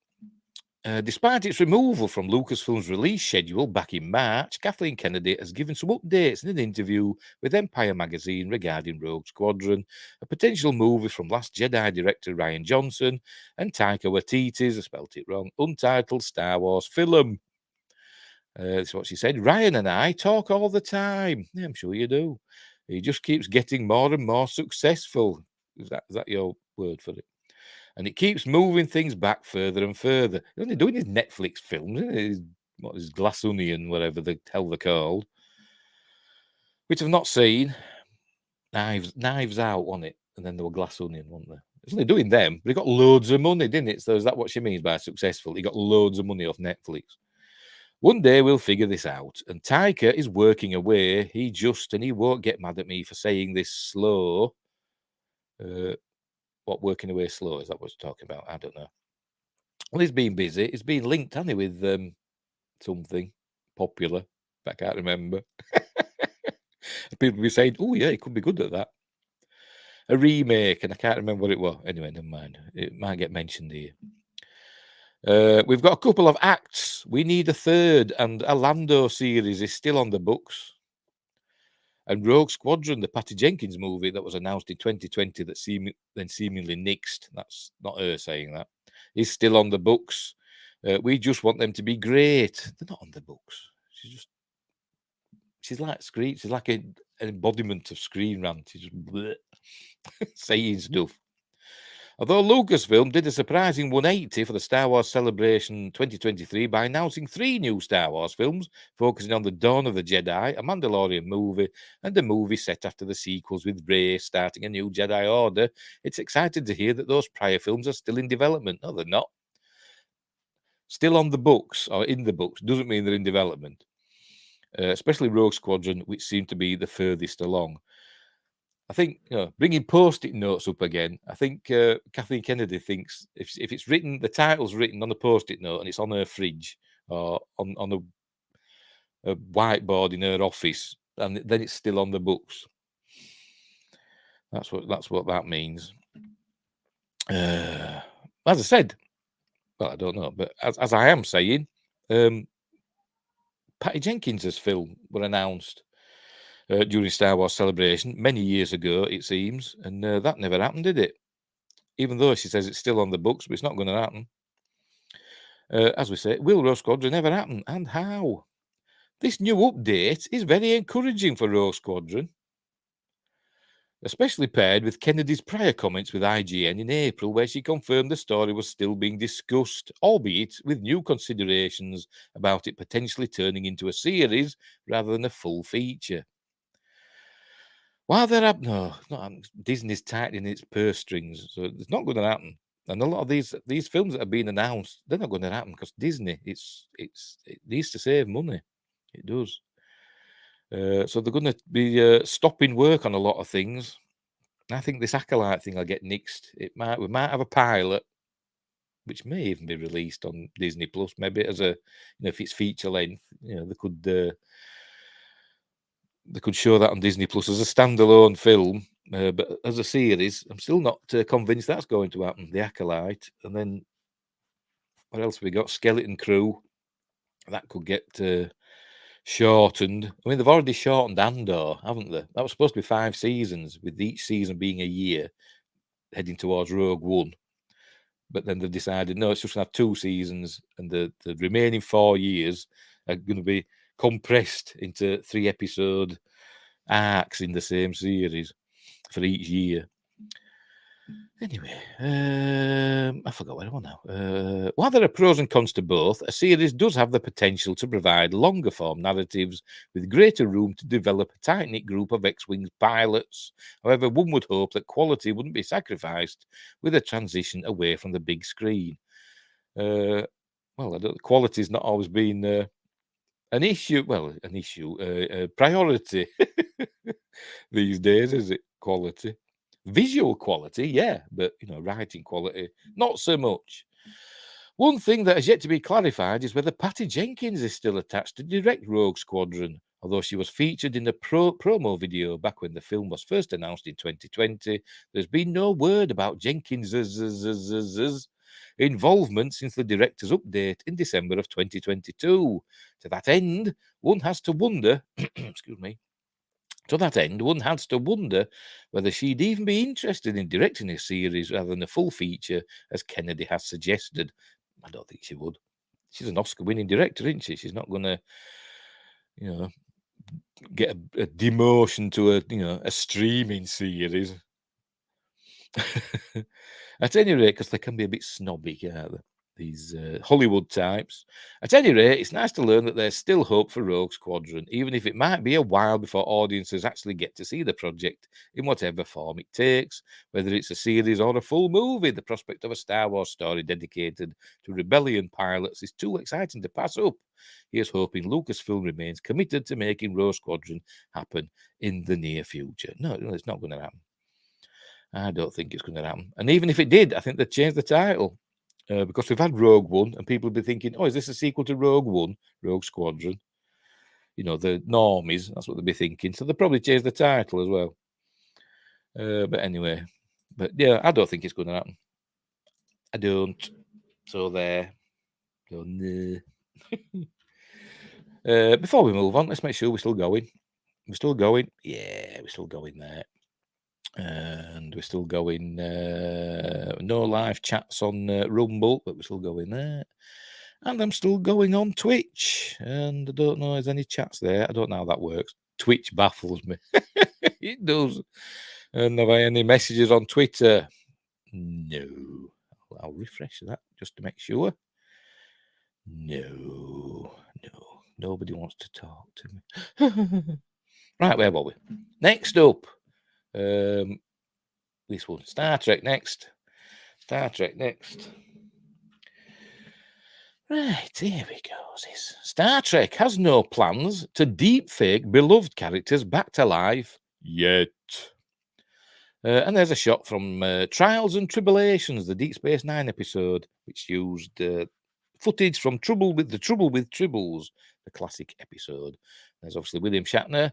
Despite its removal from Lucasfilm's release schedule back in March, Kathleen Kennedy has given some updates in an interview with Empire magazine regarding Rogue Squadron, a potential movie from Last Jedi director Rian Johnson and Taika Waititi's, I spelt it wrong, untitled Star Wars film. That's what she said. Ryan and I talk all the time. Yeah, I'm sure you do. He just keeps getting more and more successful. Is that your word for it? And it keeps moving things back further and further. He's only doing his Netflix films, isn't it? His Glass Onion, whatever the hell they're called, which I've not seen. Knives Out on it, and then there were Glass Onion, weren't there? He's only doing them, but he got loads of money, didn't it? So is that what she means by successful? He got loads of money off Netflix. One day we'll figure this out, and Taika is working away. And he won't get mad at me for saying this slow. What working away slow? Is that what you're talking about? I don't know. Well, he's been busy. He's been linked, hasn't he, with something popular. I can't remember. People be saying, oh, yeah, he could be good at that. A remake, and I can't remember what it was. Anyway, never mind. It might get mentioned here. We've got a couple of acts. We need a third, and a Lando series is still on the books. And Rogue Squadron, the Patty Jenkins movie that was announced in 2020 that seemingly nixed, that's not her saying that, is still on the books. We just want them to be great. They're not on the books. She's like Screen. She's like an embodiment of Screen Rant. She's just bleh, saying stuff. Although Lucasfilm did a surprising 180 for the Star Wars Celebration 2023 by announcing 3 new Star Wars films focusing on the Dawn of the Jedi, a Mandalorian movie, and a movie set after the sequels with Rey starting a new Jedi Order, it's exciting to hear that those prior films are still in development. No, they're not. Still on the books or in the books doesn't mean they're in development. Especially Rogue Squadron, which seemed to be the furthest along. I think bringing post-it notes up again. I think Kathleen Kennedy thinks if it's written, the title's written on a post-it note and it's on her fridge or on a whiteboard in her office, and then it's still on the books. That's what that means. As I said, well, I don't know, but as I am saying, Patty Jenkins's film were announced during Star Wars Celebration many years ago, it seems, and that never happened, did it? Even though she says it's still on the books, but it's not going to happen. As we say, will Rogue Squadron never happen, and how? This new update is very encouraging for Rogue Squadron. especially paired with Kennedy's prior comments with IGN in April, where she confirmed the story was still being discussed, albeit with new considerations about it potentially turning into a series rather than a full feature. While they're up, no, it's not happening. Disney's tightening its purse strings, so it's not going to happen. And a lot of these films that have been announced, they're not going to happen because Disney, it needs to save money. It does. So they're going to be stopping work on a lot of things. I think this Acolyte thing will get nixed. We might have a pilot, which may even be released on Disney Plus, maybe as a, if it's feature length, they could show that on Disney Plus as a standalone film, but as a series, I'm still not convinced that's going to happen. The Acolyte, and then what else have we got? Skeleton Crew, that could get shortened. I mean, they've already shortened Andor, haven't they? That was supposed to be 5 seasons, with each season being a year, heading towards Rogue One. But then they've decided, no, it's just going to have 2 seasons, and the remaining 4 years are going to be compressed into 3-episode arcs in the same series for each year. Anyway, I forgot where I am now. While there are pros and cons to both, a series does have the potential to provide longer form narratives with greater room to develop a tight-knit group of X-Wing pilots. However, one would hope that quality wouldn't be sacrificed with a transition away from the big screen. Quality's not always been an issue. Well, an issue, a priority these days, is it? Quality. Visual quality, yeah, but writing quality, not so much. One thing that has yet to be clarified is whether Patty Jenkins is still attached to direct Rogue Squadron. Although she was featured in the promo video back when the film was first announced in 2020, there's been no word about Jenkins' involvement since the director's update in December of 2022. To that end, one has to wonder, excuse me, to that end, one has to wonder whether she'd even be interested in directing a series rather than a full feature, as Kennedy has suggested. I don't think she would. She's an Oscar-winning director, isn't she? She's not going to, get a demotion to a streaming series. At any rate, because they can be a bit snobby, can't they? These Hollywood types. At any rate, it's nice to learn that there's still hope for Rogue Squadron, even if it might be a while before audiences actually get to see the project in whatever form it takes, whether it's a series or a full movie. The prospect of a Star Wars story dedicated to rebellion pilots is too exciting to pass up. Here's hoping Lucasfilm remains committed to making Rogue Squadron happen in the near future. No, it's not going to happen. I don't think it's going to happen. And even if it did, I think they'd change the title. Because we've had Rogue One, and people will be thinking, oh, is this a sequel to Rogue One, Rogue Squadron? The normies, that's what they'll be thinking. So they'll probably change the title as well. But anyway, I don't think it's going to happen. I don't. So there. So, no. Before we move on, let's make sure we're still going. We're still going? Yeah, we're still going there. And we're still going, no live chats on Rumble, but we're still going there. And I'm still going on Twitch. And I don't know if there's any chats there. I don't know how that works. Twitch baffles me. It does. And have I any messages on Twitter? No. I'll refresh that just to make sure. No. Nobody wants to talk to me. Right, where were we? Next up. This one, Star Trek next. Right, here we go. Star Trek has no plans to deepfake beloved characters back to life yet. And there's a shot from Trials and Tribulations, the Deep Space Nine episode, which used footage from Trouble with Tribbles, the classic episode. There's obviously William Shatner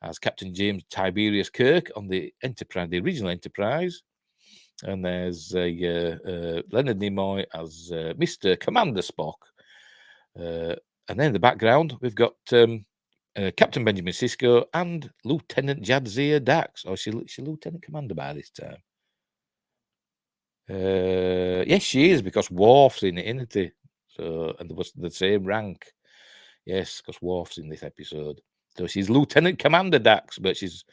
as Captain James Tiberius Kirk on the Enterprise, the original Enterprise. And there's Leonard Nimoy as Mr. Commander Spock. And then in the background, we've got Captain Benjamin Sisko and Lieutenant Jadzia Dax. Or is she Lieutenant Commander by this time? Yes, she is, because Worf's in it, isn't he? So, and there was the same rank. Yes, because Worf's in this episode. So she's Lieutenant Commander Dax, but she's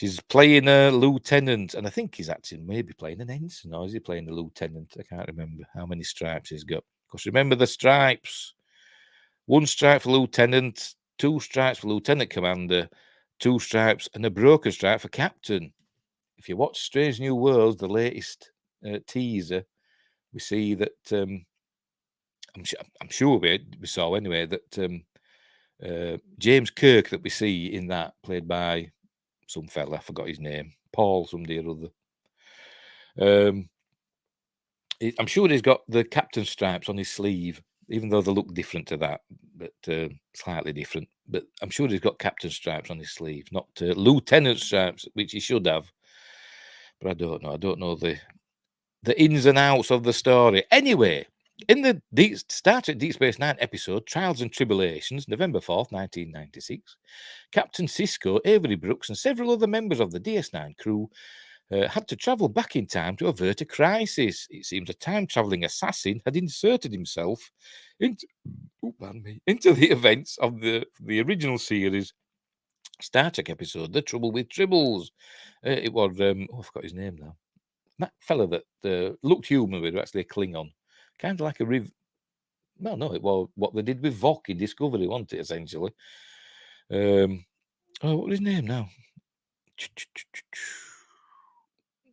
She's playing a lieutenant, and I think he's actually maybe playing an ensign, or is he playing a lieutenant? I can't remember how many stripes he's got. Because remember the stripes. 1 stripe for lieutenant, 2 stripes for lieutenant commander, 2 stripes and a broken stripe for captain. If you watch Strange New Worlds, the latest teaser, we see that I'm sure we saw anyway that James Kirk that we see in that, played by some fella, I forgot his name, Paul somebody or other. I'm sure he's got the captain stripes on his sleeve, even though they look different to that, but slightly different. But I'm sure he's got captain stripes on his sleeve, not lieutenant stripes, which he should have. But I don't know. I don't know the ins and outs of the story. Anyway, in the Star Trek Deep Space Nine episode, Trials and Tribulations, November 4th, 1996, Captain Sisko, Avery Brooks, and several other members of the DS9 crew had to travel back in time to avert a crisis. It seems a time-traveling assassin had inserted himself into the events of the original series Star Trek episode, The Trouble with Tribbles. It was, I forgot his name now. That fella that looked human, but actually a Klingon. Kind of like a well, no, it was what they did with Vok in Discovery, wasn't it, essentially? What was his name now?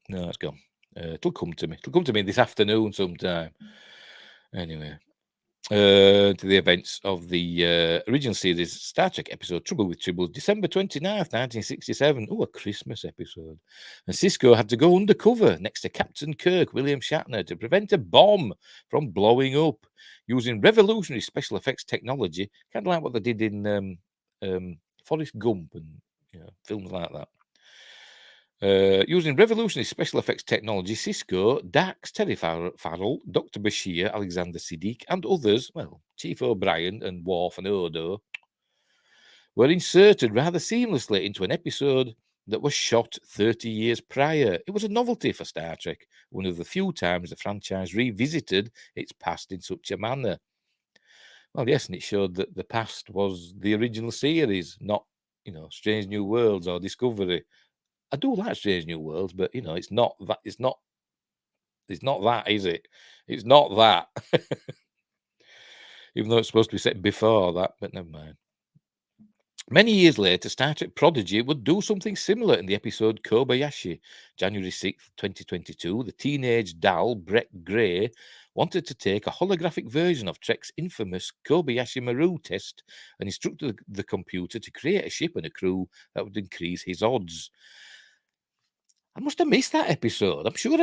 No, it's gone. It'll come to me. It'll come to me this afternoon sometime. Anyway, to the events of the original series Star Trek episode Trouble with Tribbles, December 29th, 1967. Oh, a Christmas episode. And Sisko had to go undercover next to Captain Kirk, William Shatner, to prevent a bomb from blowing up using revolutionary special effects technology, kind of like what they did in Forrest Gump and films like that. Using revolutionary special effects technology, Sisko, Dax, Terry Farrell, Dr. Bashir, Alexander Siddiq, and others, well, Chief O'Brien and Worf and Odo, were inserted rather seamlessly into an episode that was shot 30 years prior. It was a novelty for Star Trek, one of the few times the franchise revisited its past in such a manner. Well, yes, and it showed that the past was the original series, not, Strange New Worlds or Discovery. I do like Strange New Worlds, but it's not that. It's not that, is it? It's not that. Even though it's supposed to be set before that, but never mind. Many years later, Star Trek Prodigy would do something similar in the episode Kobayashi, January 6th, 2022. The teenage Dal, Brett Gray, wanted to take a holographic version of Trek's infamous Kobayashi Maru test and instructed the computer to create a ship and a crew that would increase his odds. I must have missed that episode. I'm sure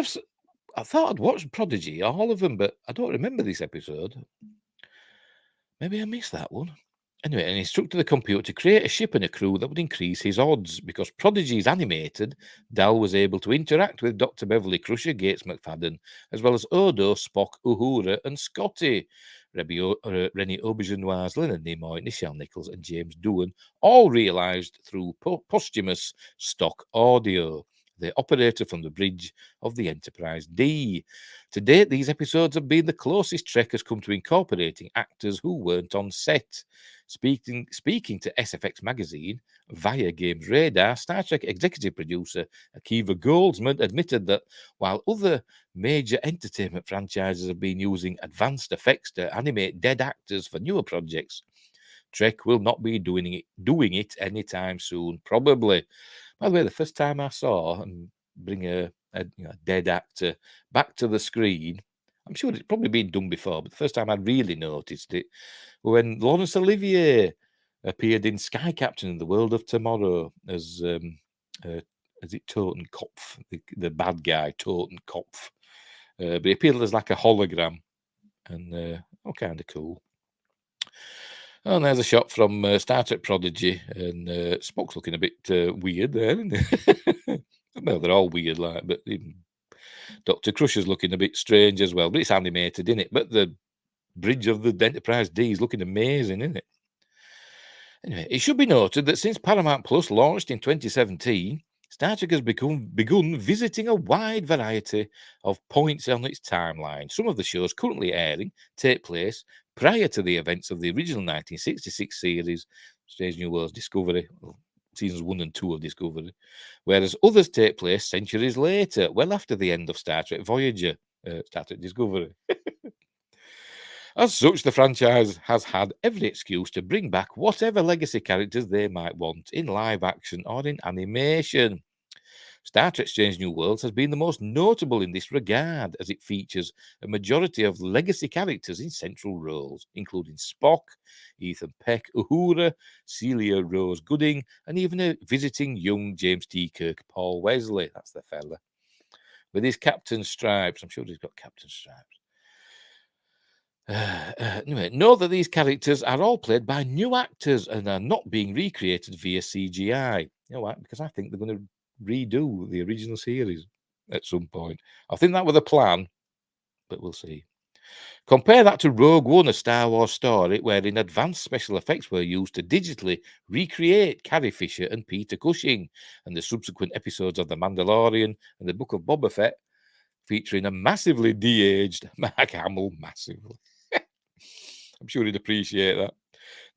I thought I'd watched Prodigy, all of them, but I don't remember this episode. Maybe I missed that one. Anyway, and instructed the computer to create a ship and a crew that would increase his odds. Because Prodigy is animated, Dal was able to interact with Dr. Beverly Crusher, Gates McFadden, as well as Odo, Spock, Uhura, and Scotty. Rennie Auberginois, Leonard Nimoy, Nichelle Nichols, and James Doohan, all realised through posthumous stock audio. They operated from the bridge of the Enterprise D. To date, these episodes have been the closest Trek has come to incorporating actors who weren't on set. Speaking to SFX magazine via Games Radar, Star Trek executive producer Akiva Goldsman admitted that while other major entertainment franchises have been using advanced effects to animate dead actors for newer projects, Trek will not be doing it anytime soon, probably. By the way, the first time I saw and bring a dead actor back to the screen, I'm sure it's probably been done before, but the first time I really noticed it when Laurence Olivier appeared in Sky Captain in the World of Tomorrow as it Totenkopf, the bad guy Totenkopf. But he appeared as like a hologram, and kind of cool. Oh, and there's a shot from Star Trek Prodigy, and Spock's looking a bit weird there, isn't he? Well, they're all weird, but even Dr. Crusher's looking a bit strange as well. But it's animated, isn't it? But the bridge of the Enterprise D is looking amazing, isn't it? Anyway, it should be noted that since Paramount Plus launched in 2017, Star Trek has begun visiting a wide variety of points on its timeline. Some of the shows currently airing take place prior to the events of the original 1966 series, Strange New Worlds Discovery. seasons 1 and 2 of Discovery, whereas others take place centuries later, well after the end of Star Trek Voyager, Star Trek Discovery. As such, the franchise has had every excuse to bring back whatever legacy characters they might want in live action or in animation. Star Trek Strange New Worlds has been the most notable in this regard, as it features a majority of legacy characters in central roles, including Spock, Ethan Peck, Uhura, Celia Rose Gooding, and even a visiting young James T. Kirk Paul Wesley. That's the fella. With his captain stripes. I'm sure he's got captain stripes. Anyway, know that these characters are all played by new actors and are not being recreated via CGI. You know why? Because I think they're going to redo the original series at some point. I think that was the plan, but we'll see. Compare that to Rogue One, a Star Wars story wherein advanced special effects were used to digitally recreate Carrie Fisher and Peter Cushing, and the subsequent episodes of The Mandalorian and the Book of Boba Fett featuring a massively de-aged Mark Hamill. Massively. I'm sure he'd appreciate that.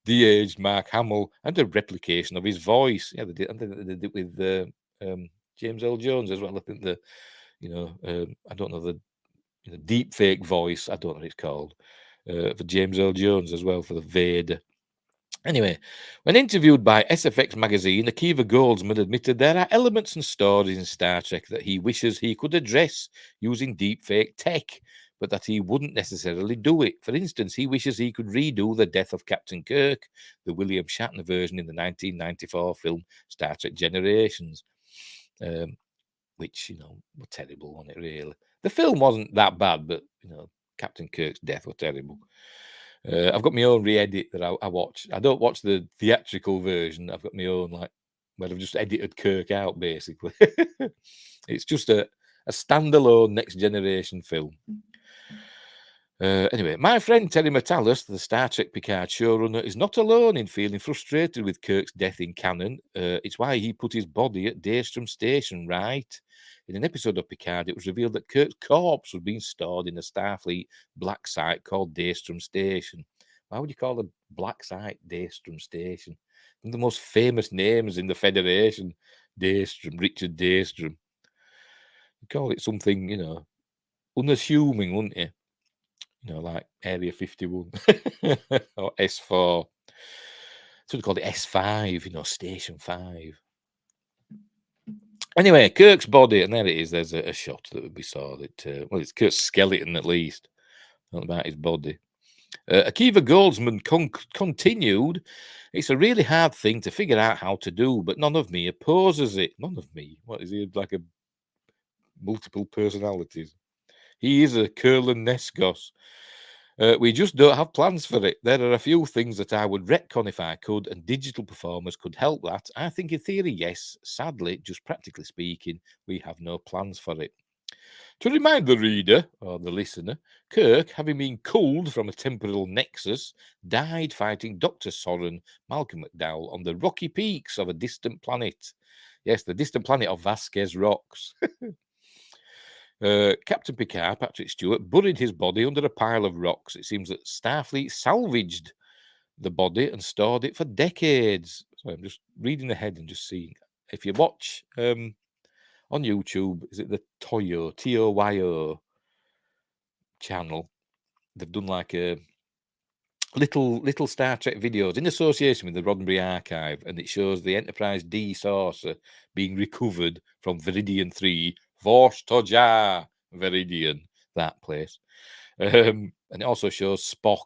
De-aged Mark Hamill and a replication of his voice. Yeah, they did it with James L. Jones as well. I think I don't know the Deepfake voice. I don't know what it's called for James L. Jones as well for the Vader. Anyway, when interviewed by SFX magazine, Akiva Goldsman admitted there are elements and stories in Star Trek that he wishes he could address using deepfake tech, but that he wouldn't necessarily do it. For instance, he wishes he could redo the death of Captain Kirk, the William Shatner version in the 1994 film Star Trek Generations, which, were terrible, wasn't it, really? The film wasn't that bad, but, Captain Kirk's death was terrible. I've got my own re-edit that I watch. I don't watch the theatrical version. I've got my own, where I've just edited Kirk out, basically. It's just a standalone Next Generation film. Anyway, my friend Terry Matalas, the Star Trek Picard showrunner, is not alone in feeling frustrated with Kirk's death in canon. It's why he put his body at Daystrom Station, right? In an episode of Picard, it was revealed that Kirk's corpse was being stored in a Starfleet black site called Daystrom Station. Why would you call a black site Daystrom Station? One of the most famous names in the Federation, Daystrom, Richard Daystrom. You call it something, unassuming, wouldn't you? Like Area 51 or S4. So we called it S5, Station 5. Anyway, Kirk's body, and there it is. There's a shot that we saw that, it's Kirk's skeleton at least, not about his body. Akiva Goldsman continued, it's a really hard thing to figure out how to do, but none of me opposes it. None of me? What is he, like a multiple personalities? He is a Kurlan Neskos. We just don't have plans for it. There are a few things that I would retcon if I could, and digital performers could help that. I think in theory, yes. Sadly, just practically speaking, we have no plans for it. To remind the reader, or the listener, Kirk, having been culled from a temporal nexus, died fighting Dr. Soren Malcolm McDowell on the rocky peaks of a distant planet. Yes, the distant planet of Vasquez Rocks. Captain Picard, Patrick Stewart, buried his body under a pile of rocks. It seems that Starfleet salvaged the body and stored it for decades. So I'm just reading ahead and just seeing. If you watch on YouTube, is it the Toyo, Toyo channel? They've done like a little Star Trek videos in association with the Roddenberry Archive, and it shows the Enterprise D saucer being recovered from Viridian 3, Force Toja Viridian, that place. And it also shows Spock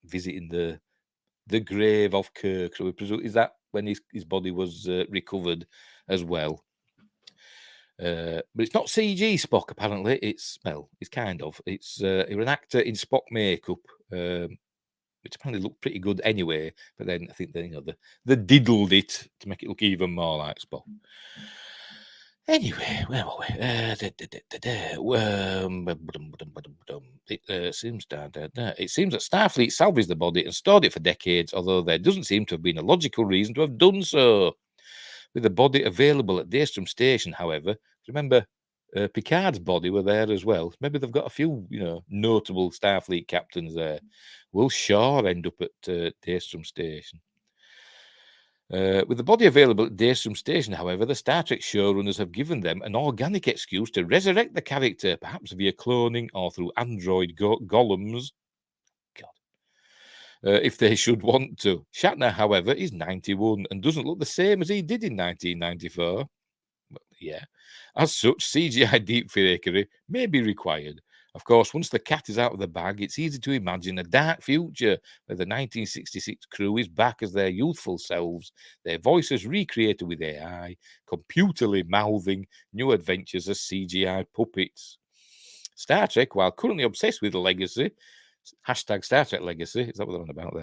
visiting the grave of Kirk. So we presume, is that when his body was recovered as well? But it's not CG Spock, apparently. It's kind of. It's an actor in Spock makeup, which apparently looked pretty good anyway. But then I think they diddled it to make it look even more like Spock. Anyway, where were we? It seems that Starfleet salvaged the body and stored it for decades, although there doesn't seem to have been a logical reason to have done so. With the body available at Daystrom Station, however, remember Picard's body were there as well. Maybe they've got a few, notable Starfleet captains there. Will Shaw end up at Daystrom Station? With the body available at Daystrom Station, however, the Star Trek showrunners have given them an organic excuse to resurrect the character, perhaps via cloning or through android golems. God. If they should want to. Shatner, however, is 91 and doesn't look the same as he did in 1994. Well, yeah. As such, CGI deepfakery may be required. Of course, once the cat is out of the bag, it's easy to imagine a dark future where the 1966 crew is back as their youthful selves, their voices recreated with AI, computerly mouthing new adventures as CGI puppets. Star Trek, while currently obsessed with legacy, hashtag Star Trek legacy, is that what they're on about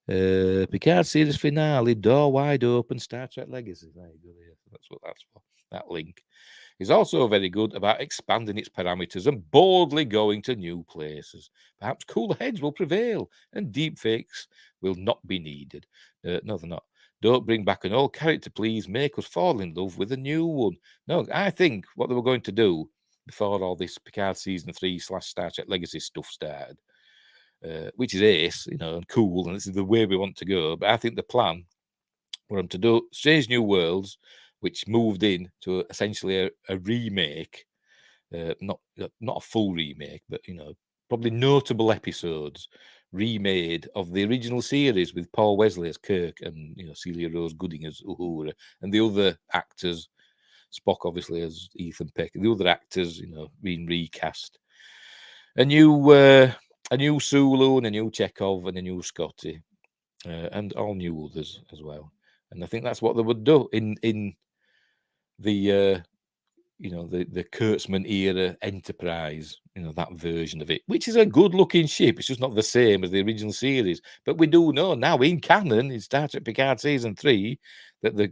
there? Picard series finale, door wide open, Star Trek legacy. There you go. Yeah, that's what that's for. That link is also very good about expanding its parameters and boldly going to new places. Perhaps cooler heads will prevail and deepfakes will not be needed. No, they're not. Don't bring back an old character, please. Make us fall in love with a new one. No, I think what they were going to do before all this Picard season 3 / Star Trek Legacy stuff started, which is ace, and cool, and this is the way we want to go. But I think the plan for them to do Strange New Worlds, which moved in to essentially a remake, not a full remake, but probably notable episodes remade of the original series with Paul Wesley as Kirk and Celia Rose Gooding as Uhura and the other actors, Spock obviously as Ethan Peck, the other actors being recast. A new Sulu and a new Chekhov and a new Scotty, and all new others as well. And I think that's what they would do in the the Kurtzman era Enterprise, that version of it, which is a good looking ship. It's just not the same as the original series. But we do know now in canon, in Star Trek Picard season 3, that the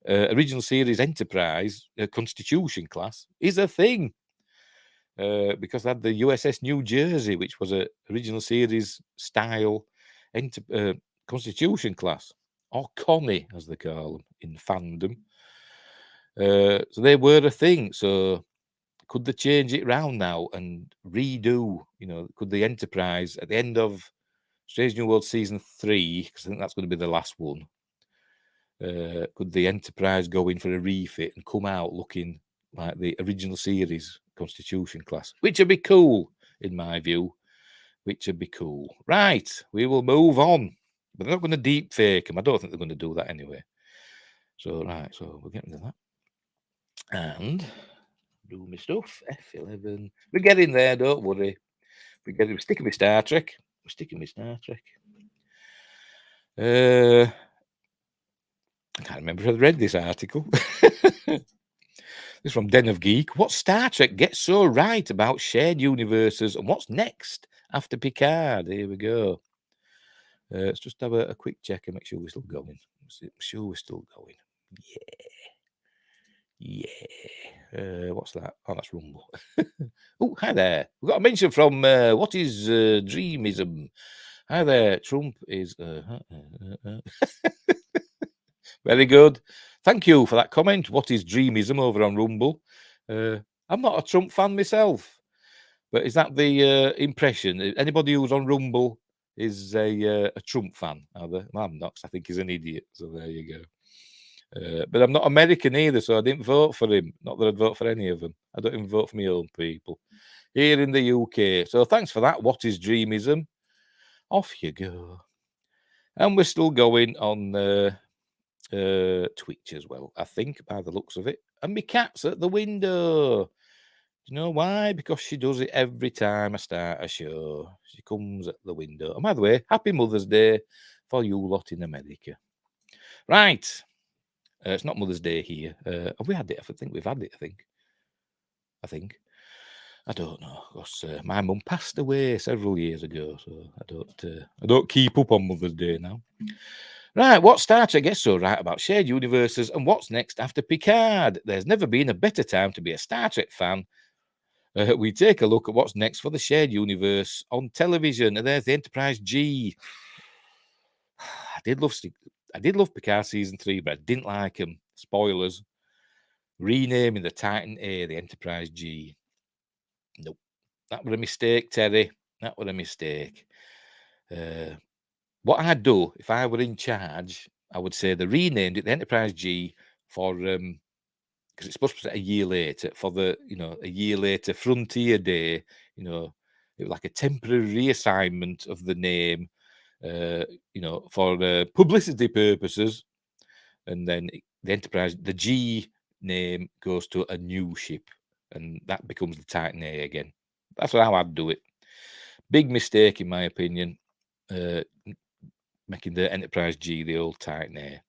original series Enterprise Constitution class is a thing. Because they had the USS New Jersey, which was a original series style Constitution class, or Connie, as they call them in fandom. So they were a thing. So could they change it round now and redo? Could the Enterprise at the end of Strange New World season 3, because I think that's going to be the last one, could the Enterprise go in for a refit and come out looking like the original series Constitution class, which would be cool in my view, which would be cool. Right, we will move on, but they're not going to deep fake them. I don't think they're going to do that anyway. So right, so we'll get into that and do my stuff. F11, we're getting there, don't worry. We're sticking with Star Trek. I can't remember if I read this article. This is from Den of Geek. What Star Trek gets so right about shared universes and what's next after Picard? Here we go. Let's just have a quick check and make sure we're still going. Yeah. What's that? Oh, that's Rumble. Oh, hi there. We've got a mention from What is Dreamism? Hi there. Trump is... Very good. Thank you for that comment. What is Dreamism over on Rumble? I'm not a Trump fan myself, but is that the impression? Anybody who's on Rumble is a Trump fan? Well, I'm not, 'cause I think he's an idiot. So there you go. But I'm not American either, so I didn't vote for him. Not that I'd vote for any of them. I don't even vote for my own people here in the UK. So thanks for that. What is Dreamism? Off you go. And we're still going on Twitch as well, I think, by the looks of it. And my cat's at the window. Do you know why? Because she does it every time I start a show. She comes at the window. And by the way, happy Mother's Day for you lot in America. Right. It's not Mother's Day here. Have we had it? I think we've had it, I think. I don't know. Because my mum passed away several years ago, so I don't keep up on Mother's Day now. Right, what Star Trek gets so right about shared universes and what's next after Picard? There's never been a better time to be a Star Trek fan. We take a look at what's next for the shared universe on television, and there's the Enterprise G. I did love Picard season 3, but I didn't like him. Spoilers. Renaming the Titan A the Enterprise G. Nope, that was a mistake, Terry. That was a mistake. What I'd do if I were in charge I would say they renamed it the Enterprise G for because it's supposed to be a year later for the a year later Frontier Day. It was like a temporary reassignment of the name, for publicity purposes, and then the Enterprise, the G name goes to a new ship, and that becomes the Titan A again. That's how I'd do it. Big mistake, in my opinion, making the Enterprise G the old Titan A.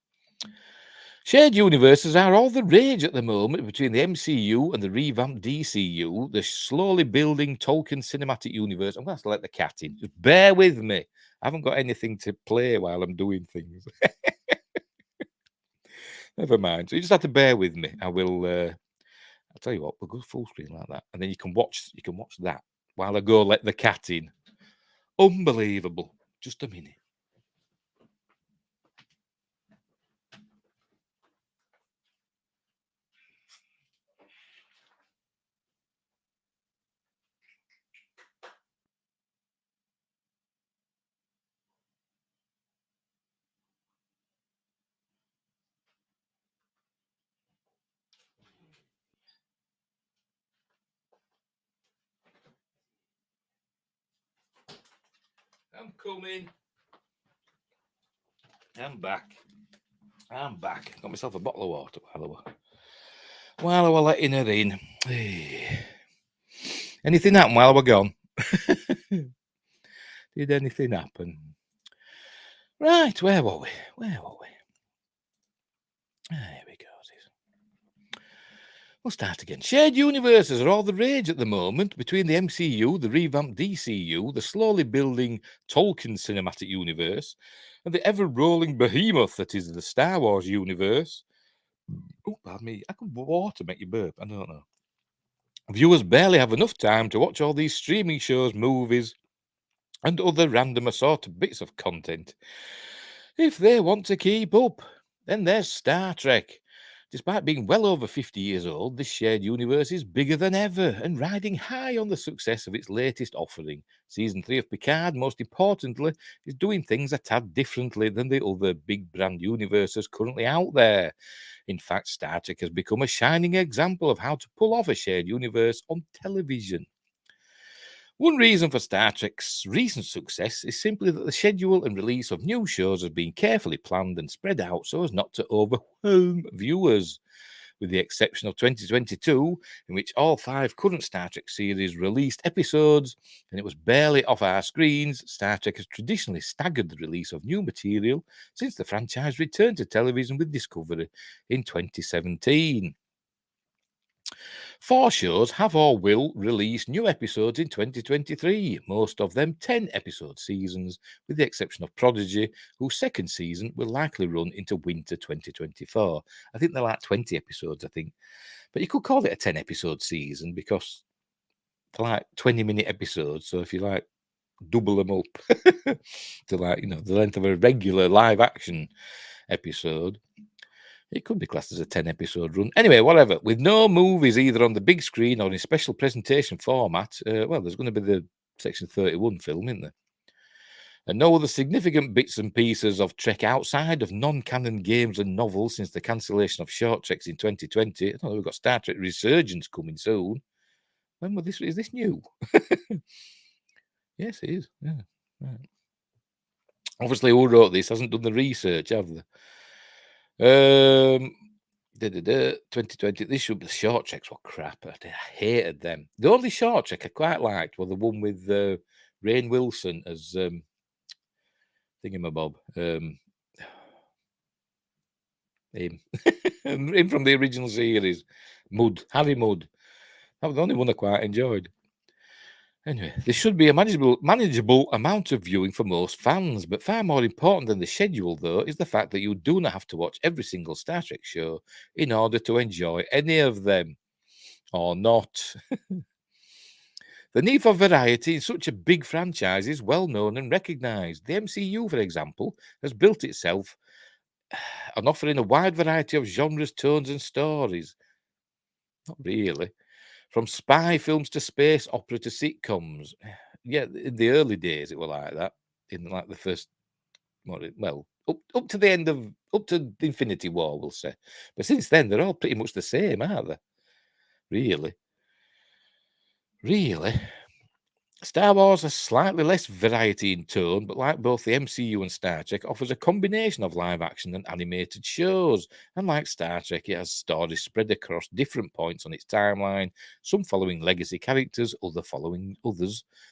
Shared universes are all the rage at the moment between the MCU and the revamped DCU, the slowly building Tolkien cinematic universe. I'm going to have to let the cat in. Just bear with me. I haven't got anything to play while I'm doing things. Never mind. So you just have to bear with me. I will. I'll tell you what. We'll go full screen like that, and then you can watch that while I go let the cat in. Unbelievable. Just a minute. I'm coming. I'm back. Got myself a bottle of water while I was letting her in. Anything happen while I was gone? Did anything happen? Right, where were we? There we go. We'll start again. Shared universes are all the rage at the moment between the MCU, the revamped DCU, the slowly building Tolkien cinematic universe, and the ever-rolling behemoth that is the Star Wars universe. Oh, pardon me. I could water make you burp. I don't know. Viewers barely have enough time to watch all these streaming shows, movies, and other random assorted bits of content. If they want to keep up, then there's Star Trek. Despite being well over 50 years old, this shared universe is bigger than ever and riding high on the success of its latest offering. Season 3 of Picard, most importantly, is doing things a tad differently than the other big brand universes currently out there. In fact, Star Trek has become a shining example of how to pull off a shared universe on television. One reason for Star Trek's recent success is simply that the schedule and release of new shows has been carefully planned and spread out so as not to overwhelm viewers. With the exception of 2022, in which all 5 current Star Trek series released episodes and it was barely off our screens, Star Trek has traditionally staggered the release of new material since the franchise returned to television with Discovery in 2017. 4 shows have or will release new episodes in 2023, most of them 10-episode seasons, with the exception of Prodigy, whose second season will likely run into winter 2024. I think they're like 20 episodes, I think. But you could call it a 10-episode season because they're like 20-minute episodes. So if you like double them up to the length of a regular live action episode, it could be classed as a 10-episode run. Anyway, whatever. With no movies either on the big screen or in special presentation format, there's going to be the Section 31 film, isn't there? And no other significant bits and pieces of Trek outside of non-canon games and novels since the cancellation of short Treks in 2020. Oh, we've got Star Trek Resurgence coming soon. When was this? Is this new? Yes, it is. Yeah. Right. Obviously, who wrote this hasn't done the research, have they? 2020. This should be the short Treks were crap. I hated them. The only short Trek I quite liked was the one with Rainn Wilson as Thingamabob. Him. Him from the original series. Harry Mudd. That was the only one I quite enjoyed. Anyway, there should be a manageable amount of viewing for most fans, but far more important than the schedule, though, is the fact that you do not have to watch every single Star Trek show in order to enjoy any of them. Or not. The need for variety in such a big franchise is well known and recognised. The MCU, for example, has built itself on offering a wide variety of genres, tones, and stories. Not really. From spy films to space opera to sitcoms. Yeah, in the early days, it was like that. In like the first well, up to the end of up to the Infinity War, we'll say. But since then, they're all pretty much the same, aren't they? Really, really. Star Wars has slightly less variety in tone, but like both the MCU and Star Trek, offers a combination of live action and animated shows. And like Star Trek, it has stories spread across different points on its timeline, some following legacy characters, others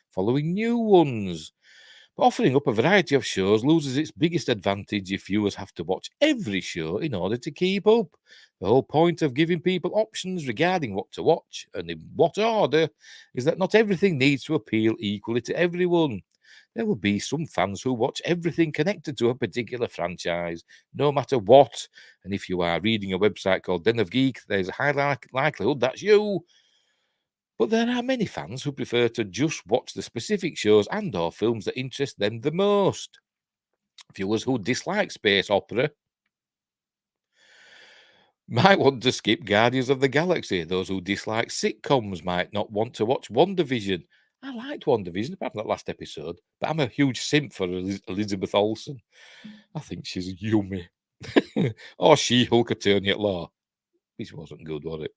following new ones. But offering up a variety of shows loses its biggest advantage if viewers have to watch every show in order to keep up. The whole point of giving people options regarding what to watch and in what order is that not everything needs to appeal equally to everyone. There will be some fans who watch everything connected to a particular franchise, no matter what. And if you are reading a website called Den of Geek, there's a high likelihood that's you. But there are many fans who prefer to just watch the specific shows and or films that interest them the most. Viewers who dislike space opera might want to skip Guardians of the Galaxy. Those who dislike sitcoms might not want to watch WandaVision. I liked WandaVision, apart from that last episode, but I'm a huge simp for Elizabeth Olsen. I think she's yummy. Or She-Hulk Attorney at Law, which wasn't good, was it?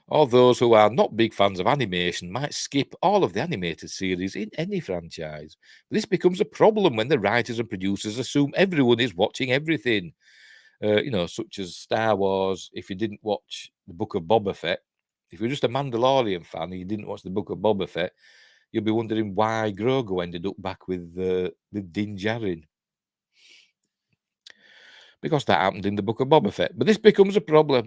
Or those who are not big fans of animation might skip all of the animated series in any franchise. This becomes a problem when the writers and producers assume everyone is watching everything. Such as Star Wars. If you didn't watch the Book of Boba Fett, if you're just a Mandalorian fan and you didn't watch the Book of Boba Fett, you'll be wondering why Grogu ended up back with Din Djarin. Because that happened in the Book of Boba Fett. But this becomes a problem.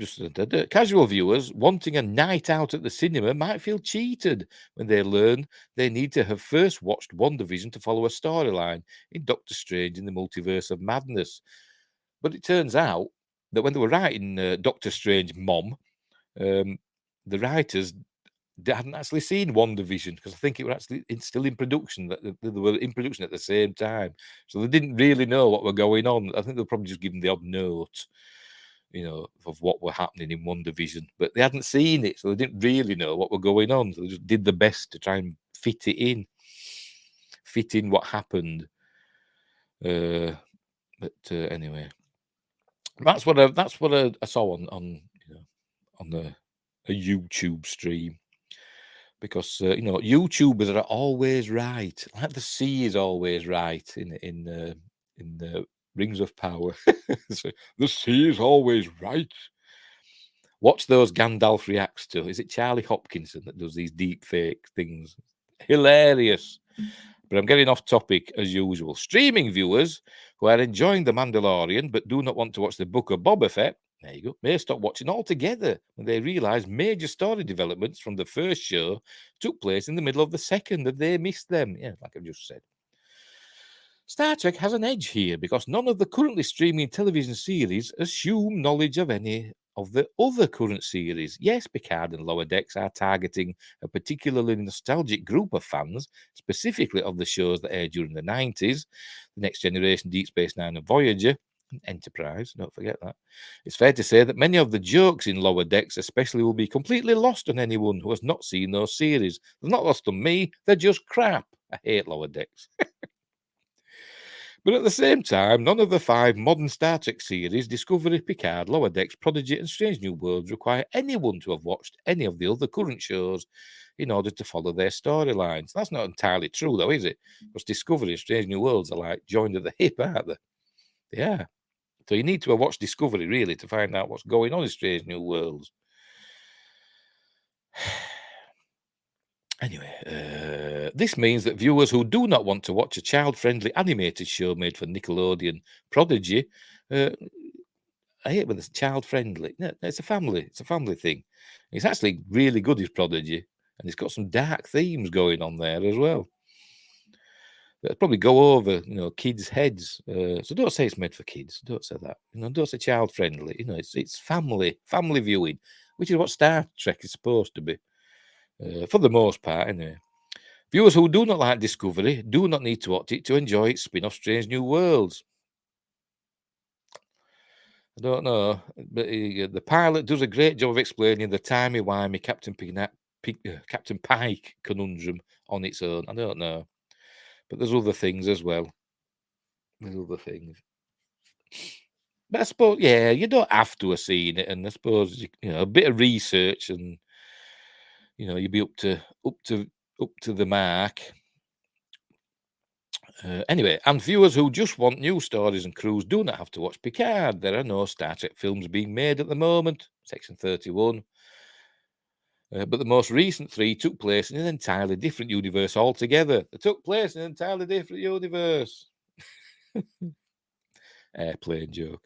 Casual viewers wanting a night out at the cinema might feel cheated when they learn they need to have first watched WandaVision to follow a storyline in Doctor Strange in the Multiverse of Madness. But it turns out that when they were writing Doctor Strange Mom, the writers they hadn't actually seen WandaVision because I think it's still in production. That they were in production at the same time, so they didn't really know what were going on. I think they'll probably just give them the odd note, of what were happening in WandaVision, but they hadn't seen it, so they didn't really know what were going on. So they just did the best to try and fit in what happened. But anyway, that's what I saw on a YouTube stream. Because YouTubers are always right, like the sea is always right in the Rings of Power. So, the sea is always right. Watch those Gandalf reacts to. Is it Charlie Hopkinson that does these deep fake things? Hilarious. But I'm getting off topic as usual. Streaming viewers who are enjoying The Mandalorian but do not want to watch the Book of Boba Fett, there you go, may stop watching altogether when they realise major story developments from the first show took place in the middle of the second and they missed them. Yeah, like I've just said. Star Trek has an edge here because none of the currently streaming television series assume knowledge of any of the other current series. Yes, Picard and Lower Decks are targeting a particularly nostalgic group of fans, specifically of the shows that aired during the 90s, The Next Generation, Deep Space Nine, and Voyager. Enterprise, don't forget that. It's fair to say that many of the jokes in Lower Decks especially will be completely lost on anyone who has not seen those series. They're not lost on me, they're just crap. I hate Lower Decks. But at the same time, none of the 5 modern Star Trek series, Discovery, Picard, Lower Decks, Prodigy, and Strange New Worlds, require anyone to have watched any of the other current shows in order to follow their storylines. That's not entirely true, though, is it? Because Discovery and Strange New Worlds are like joined at the hip, aren't they? They are. So you need to have watched Discovery, really, to find out what's going on in Strange New Worlds. Anyway, this means that viewers who do not want to watch a child-friendly animated show made for Nickelodeon, Prodigy, I hate when it's child-friendly. No, it's a family thing. It's actually really good, is Prodigy, and it's got some dark themes going on there as well. That'll probably go over, kids' heads. So don't say it's made for kids. Don't say that. Don't say child-friendly. It's family viewing, which is what Star Trek is supposed to be. For the most part, anyway. Viewers who do not like Discovery do not need to watch it to enjoy its spin-off Strange New Worlds. I don't know, but the pilot does a great job of explaining the timey-wimey Captain Pike conundrum on its own. I don't know, but there's other things as well. with other things. But I suppose, yeah, you don't have to have seen it, and I suppose a bit of research, and you'd be up to the mark. Anyway, and viewers who just want new stories and crews do not have to watch Picard. There are no Star Trek films being made at the moment. Section 31. But the most recent 3 took place in an entirely different universe altogether. They took place in an entirely different universe. Airplane joke.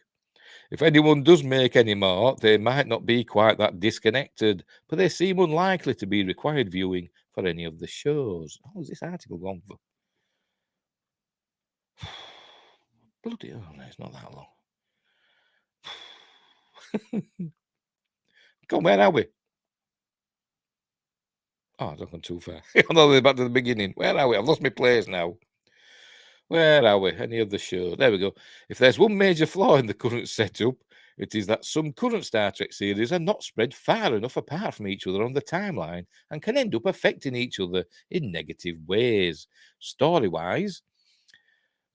If anyone does make any more, they might not be quite that disconnected, but they seem unlikely to be required viewing for any of the shows. How is this article gone for? Bloody hell, no, it's not that long. Come on, where are we? Oh, I've gone too far. I'm all the way back to the beginning. Where are we? I've lost my place now. Where are we? Any of the show? There we go. If there's one major flaw in the current setup, it is that some current Star Trek series are not spread far enough apart from each other on the timeline and can end up affecting each other in negative ways. Story-wise,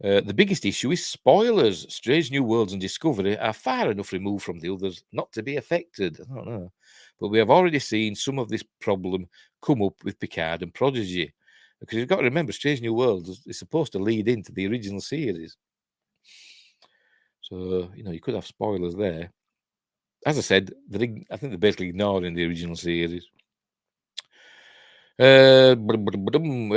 the biggest issue is spoilers. Strange New Worlds and Discovery are far enough removed from the others not to be affected. I don't know. But we have already seen some of this problem come up with Picard and Prodigy. Because you've got to remember, Strange New Worlds is supposed to lead into the original series. So, you could have spoilers there. As I said, I think they're basically ignoring the original series. We have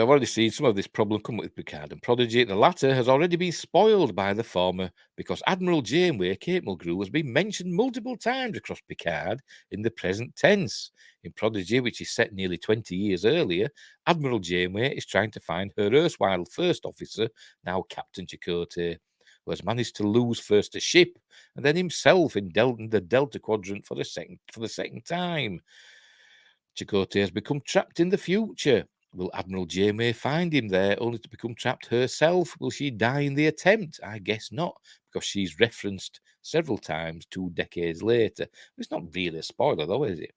already seen some of this problem come with Picard and Prodigy. The latter has already been spoiled by the former because Admiral Janeway, Kate Mulgrew, has been mentioned multiple times across Picard in the present tense. In Prodigy, which is set nearly 20 years earlier, Admiral Janeway is trying to find her erstwhile first officer, now Captain Chakotay, who has managed to lose first a ship and then himself in the Delta Quadrant for the second time. Chakotay has become trapped in the future. Will Admiral Janeway find him there only to become trapped herself? Will she die in the attempt? I guess not, because she's referenced several times 2 decades later. It's not really a spoiler, though, is it?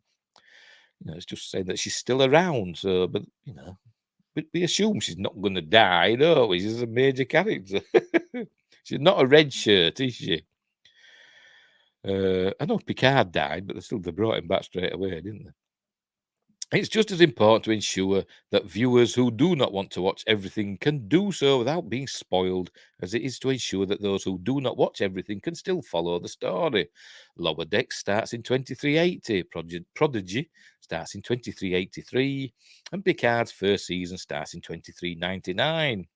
It's just saying that she's still around. So, but we assume she's not going to die, no? She's a major character. She's not a red shirt, is she? I know Picard died, but they brought him back straight away, didn't they? It's just as important to ensure that viewers who do not want to watch everything can do so without being spoiled, as it is to ensure that those who do not watch everything can still follow the story. Lower Decks starts in 2380, Prodigy starts in 2383, and Picard's first season starts in 2399.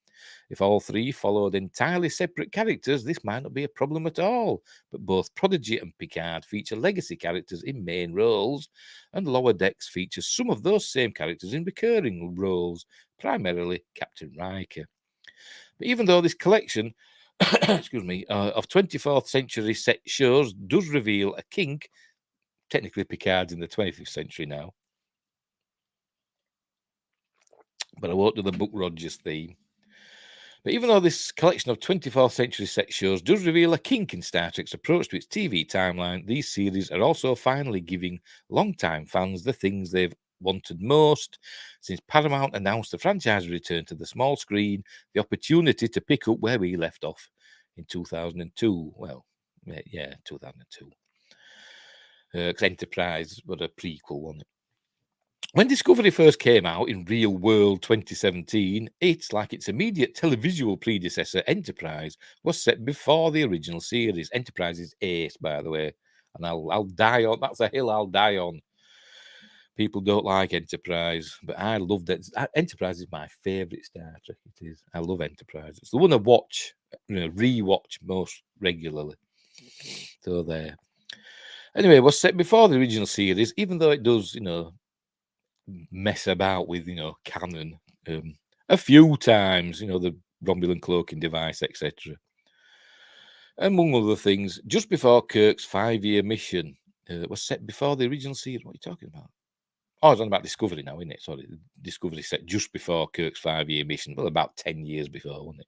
If all 3 followed entirely separate characters, this might not be a problem at all. But both Prodigy and Picard feature legacy characters in main roles, and Lower Decks features some of those same characters in recurring roles, primarily Captain Riker. But even though this collection excuse me, of 24th century set shows does reveal a kink, technically Picard's in the 25th century now, but I won't do the Buck Rogers theme. But even though this collection of 24th century set shows does reveal a kink in Star Trek's approach to its TV timeline, these series are also finally giving long-time fans the things they've wanted most. Since Paramount announced the franchise return to the small screen, the opportunity to pick up where we left off in 2002. Well, yeah, 2002. Because Enterprise was a prequel, wasn't it? When Discovery first came out in Real World 2017, it, like its immediate televisual predecessor, Enterprise, was set before the original series. Enterprise is ace, by the way, and I'll die on. That's a hill I'll die on. People don't like Enterprise, but I loved it. Enterprise is my favourite Star Trek. It is. I love Enterprise. It's the one I watch, rewatch most regularly. So there. Anyway, it was set before the original series, even though it does, mess about with canon a few times, the Romulan cloaking device, etc. Among other things, just before Kirk's 5-year mission was set before the original series. What are you talking about? Oh, I was on about Discovery now, isn't it? Sorry, Discovery set just before Kirk's 5-year mission. Well, about 10 years before, wasn't it?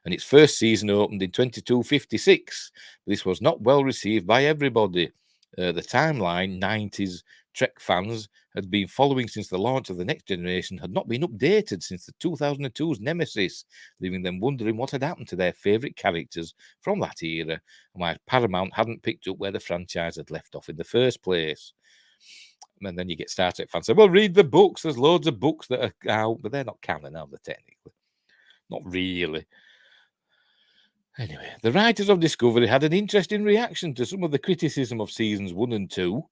And its first season opened in 2256. This was not well received by everybody. The timeline, 90s, Trek fans had been following since the launch of the Next Generation had not been updated since the 2002's Nemesis, leaving them wondering what had happened to their favourite characters from that era and why Paramount hadn't picked up where the franchise had left off in the first place. And then you get Star Trek fans say, well, read the books. There's loads of books that are out, but they're not canon, are they, technically? Not really. Anyway, the writers of Discovery had an interesting reaction to some of the criticism of seasons 1 and 2.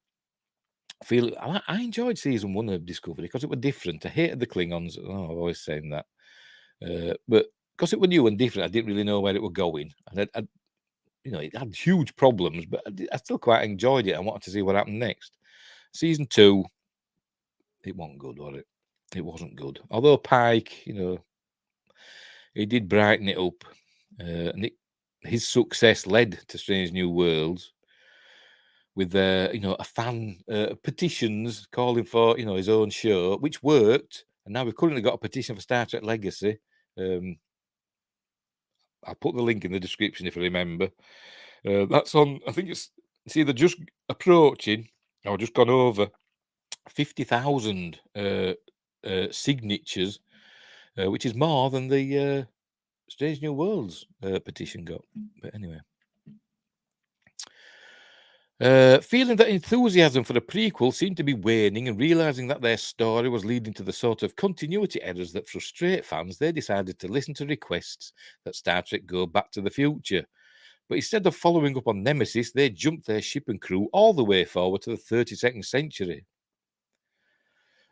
I enjoyed season 1 of Discovery because it was different. I hated the Klingons. Oh, I'm always saying that. But because it was new and different, I didn't really know where it was going. And it had huge problems, but I still quite enjoyed it. I wanted to see what happened next. Season 2, it wasn't good, was it? It wasn't good. Although Pike, he did brighten it up. And his success led to Strange New Worlds with a fan petitions calling for his own show, which worked. And now we've currently got a petition for Star Trek Legacy. I'll put the link in the description if I remember. That's on, I think it's either just approaching or just gone over 50,000 signatures, which is more than the Strange New Worlds petition got. But anyway. Feeling that enthusiasm for the prequel seemed to be waning and realizing that their story was leading to the sort of continuity errors that frustrate fans, they decided to listen to requests that Star Trek go back to the future. But instead of following up on Nemesis, they jumped their ship and crew all the way forward to the 32nd century.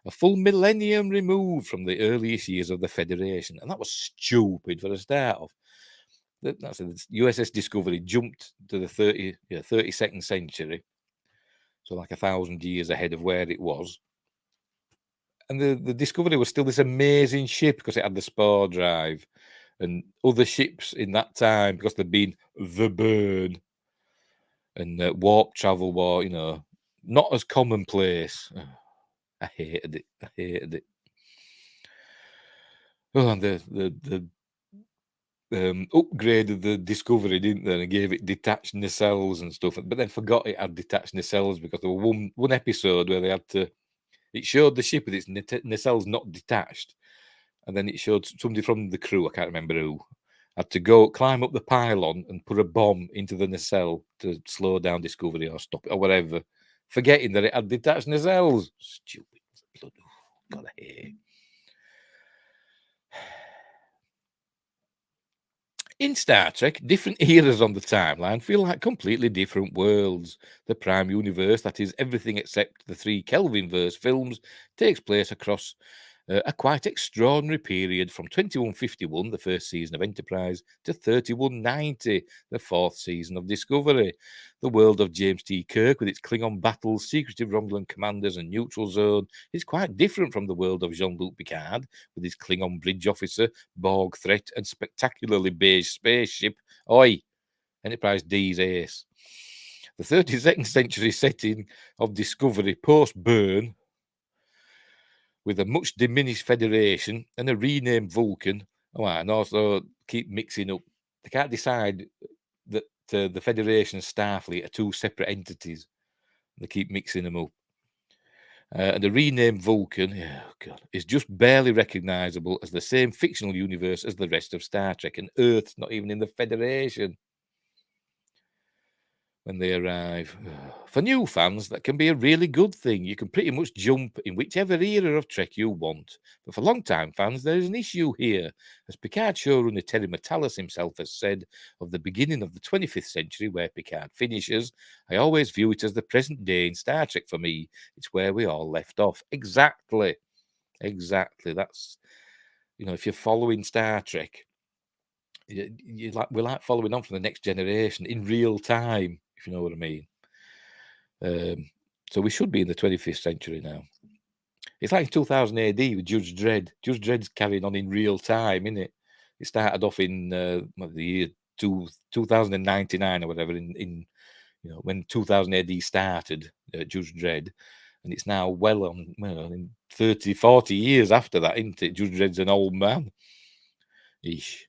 A full millennium removed from the earliest years of the Federation. And that was stupid for a start off. That's the USS Discovery jumped to the 32nd century. So like 1,000 years ahead of where it was. And the Discovery was still this amazing ship because it had the spore drive. And other ships in that time, because they'd been the burn. And warp travel war, not as commonplace. I hated it. Oh, and the upgraded the Discovery, didn't they? And gave it detached nacelles and stuff, but then forgot it had detached nacelles because there was one episode where they had to. It showed the ship with its nacelles not detached, and then it showed somebody from the crew, I can't remember who, had to go climb up the pylon and put a bomb into the nacelle to slow down Discovery or stop it or whatever, forgetting that it had detached nacelles. Stupid blood. God, I hate it. In Star Trek, different eras on the timeline feel like completely different worlds. The Prime Universe, that is everything except the 3 Kelvinverse films, takes place across a quite extraordinary period from 2151, the first season of Enterprise, to 3190, the 4th season of Discovery. The world of James T. Kirk, with its Klingon battles, secretive Romulan commanders, and neutral zone, is quite different from the world of Jean-Luc Picard, with his Klingon bridge officer, Borg threat, and spectacularly beige spaceship. Oi, Enterprise D's ace. The 32nd century setting of Discovery post-burn, with a much diminished Federation and a renamed Vulcan. Oh, and also keep mixing up. They can't decide that the Federation and Starfleet are 2 separate entities. They keep mixing them up. And the renamed Vulcan, is just barely recognizable as the same fictional universe as the rest of Star Trek, and Earth's not even in the Federation when they arrive. For new fans, that can be a really good thing. You can pretty much jump in whichever era of Trek you want. But for long-time fans, there is an issue here. As Picard showrunner Terry Matalas himself has said, of the beginning of the 25th century, where Picard finishes, I always view it as the present day in Star Trek for me. It's where we all left off. Exactly. That's, if you're following Star Trek, we're like following on from the Next Generation in real time, if you know what I mean. So we should be in the 25th century now. It's like 2000 AD with Judge Dredd. Judge Dredd's carrying on in real time, isn't it? It started off in the year 2099 or whatever, in when 2000 AD started, Judge Dredd, and it's now well on in 30, 40 years after that, isn't it? Judge Dredd's an old man. Ish.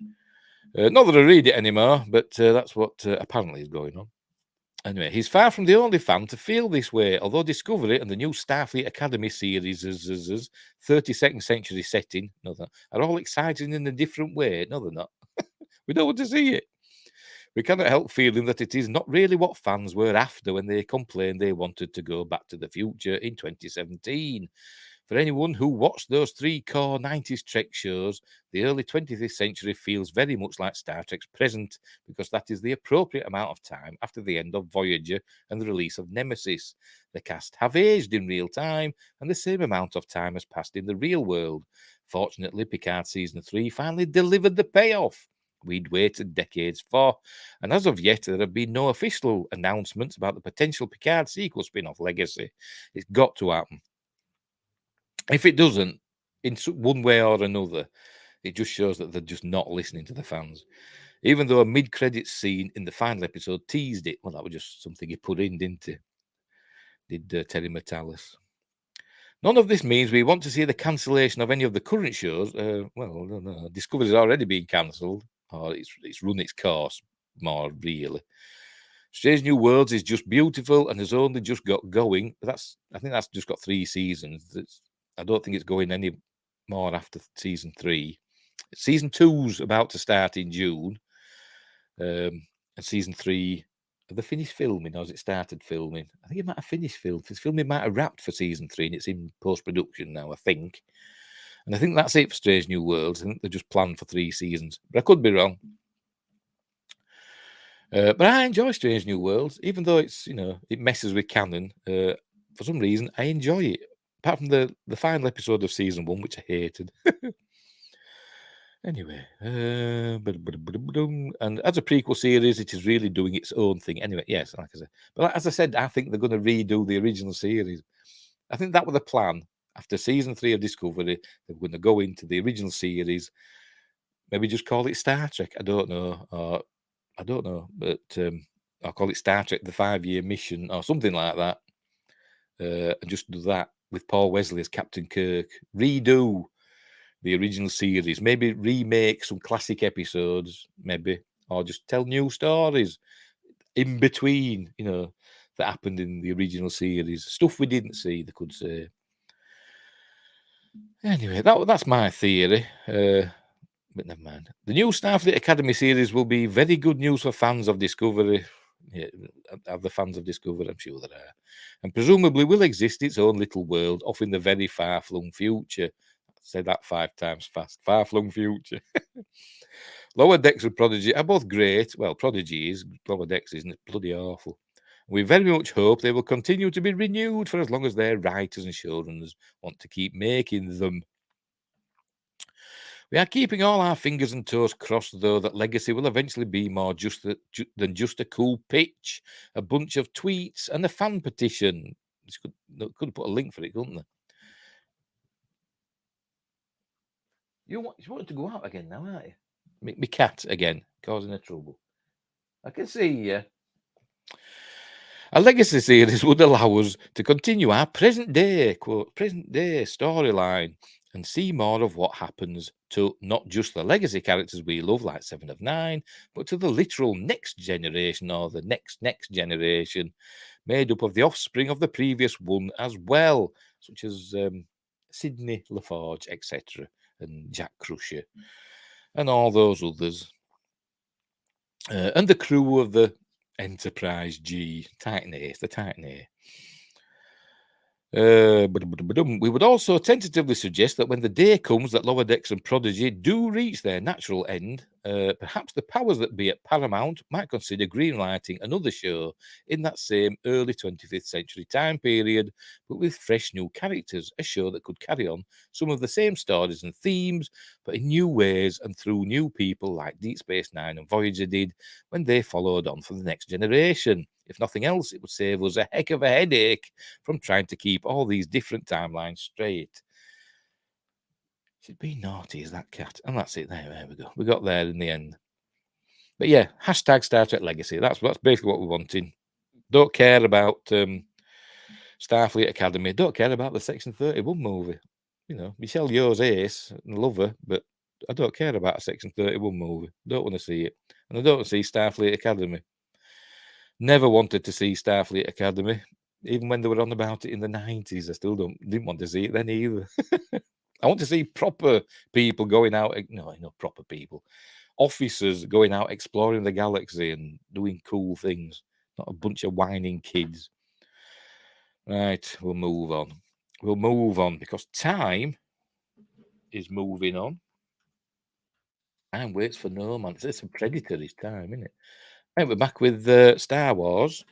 Not that I read it anymore, but that's what apparently is going on. Anyway, he's far from the only fan to feel this way, although Discovery and the new Starfleet Academy series, 32nd century setting, are all exciting in a different way. No, they're not. We don't want to see it. We cannot help feeling that it is not really what fans were after when they complained they wanted to go back to the future in 2017. For anyone who watched those three core 90s Trek shows, the early 20th century feels very much like Star Trek's present, because that is the appropriate amount of time after the end of Voyager and the release of Nemesis. The cast have aged in real time, and the same amount of time has passed in the real world. Fortunately, Picard Season 3 finally delivered the payoff we'd waited decades for, and as of yet, there have been no official announcements about the potential Picard sequel spin-off Legacy. It's got to happen. If it doesn't, in one way or another, it just shows that they're just not listening to the fans. Even though a mid-credits scene in the final episode teased it, well, that was just something he put in, didn't he? Did Terry Metalis. None of this means we want to see the cancellation of any of the current shows. No. Discovery's already been cancelled, or it's run its course, more really. Strange New Worlds is just beautiful and has only just got going. I think that's just got 3 seasons. I don't think it's going any more after season 3. Season 2's about to start in June. And season 3, have they finished filming, or has it started filming? I think it might have finished filming. Filming might have wrapped for season 3, and it's in post-production now, I think. And I think that's it for Strange New Worlds. I think they're just planned for 3 seasons. But I could be wrong. But I enjoy Strange New Worlds, even though it's, it messes with canon. For some reason, I enjoy it. Apart from the final episode of season 1, which I hated. Anyway, and as a prequel series, it is really doing its own thing. Anyway, yes, like I said. But as I said, I think they're going to redo the original series. I think that was the plan. After season 3 of Discovery, they're going to go into the original series. Maybe just call it Star Trek. I don't know. But I'll call it Star Trek: The 5-Year Mission or something like that. And just do that with Paul Wesley as Captain Kirk. Redo the original series. Maybe remake some classic episodes, maybe, or just tell new stories in between, that happened in the original series. Stuff we didn't see, they could say. Anyway, that's my theory. But never mind. The new Starfleet Academy series will be very good news for fans of Discovery. Yeah, of the fans of Discovery, I'm sure there are. And presumably will exist its own little world off in the very far-flung future. Say that 5 times fast. Far-flung future. Lower Decks and Prodigy are both great. Well, Prodigy is. Lower Decks isn't. Bloody awful. We very much hope they will continue to be renewed for as long as their writers and showrunners want to keep making them. We are keeping all our fingers and toes crossed, though, that Legacy will eventually be more than just a cool pitch, a bunch of tweets, and a fan petition. They could have put a link for it, couldn't they? You want to go out again now, aren't you? Me cat again, causing a trouble. I can see you. A Legacy series would allow us to continue our present day storyline and see more of what happens to not just the Legacy characters we love, like 7 of 9, but to the literal next generation or the next generation, made up of the offspring of the previous one as well, such as Sidney LaForge, etc., and Jack Crusher, and all those others, and the crew of the Enterprise G, Titan A, it's the Titan A. We would also tentatively suggest that when the day comes that Lower Decks and Prodigy do reach their natural end, perhaps the powers that be at Paramount might consider greenlighting another show in that same early 25th century time period, but with fresh new characters, a show that could carry on some of the same stories and themes, but in new ways and through new people like Deep Space Nine and Voyager did when they followed on for the next generation. If nothing else, it would save us a heck of a headache from trying to keep all these different timelines straight. She's been naughty as that cat. And that's it. There we go. We got there in the end. But yeah, hashtag Star Trek Legacy. That's basically what we're wanting. Don't care about Starfleet Academy. Don't care about the Section 31 movie. Michelle Yeoh's ace, and love her, but I don't care about a Section 31 movie. Don't want to see it. And I don't want to see Starfleet Academy. Never wanted to see Starfleet Academy. Even when they were on about it in the 90s, I still didn't want to see it then either. I want to see proper people going out. No, not proper people. Officers going out exploring the galaxy and doing cool things. Not a bunch of whining kids. Right, we'll move on. We'll move on because time is moving on. Time waits for no man. It's a predatory time, isn't it? Right, we're back with Star Wars.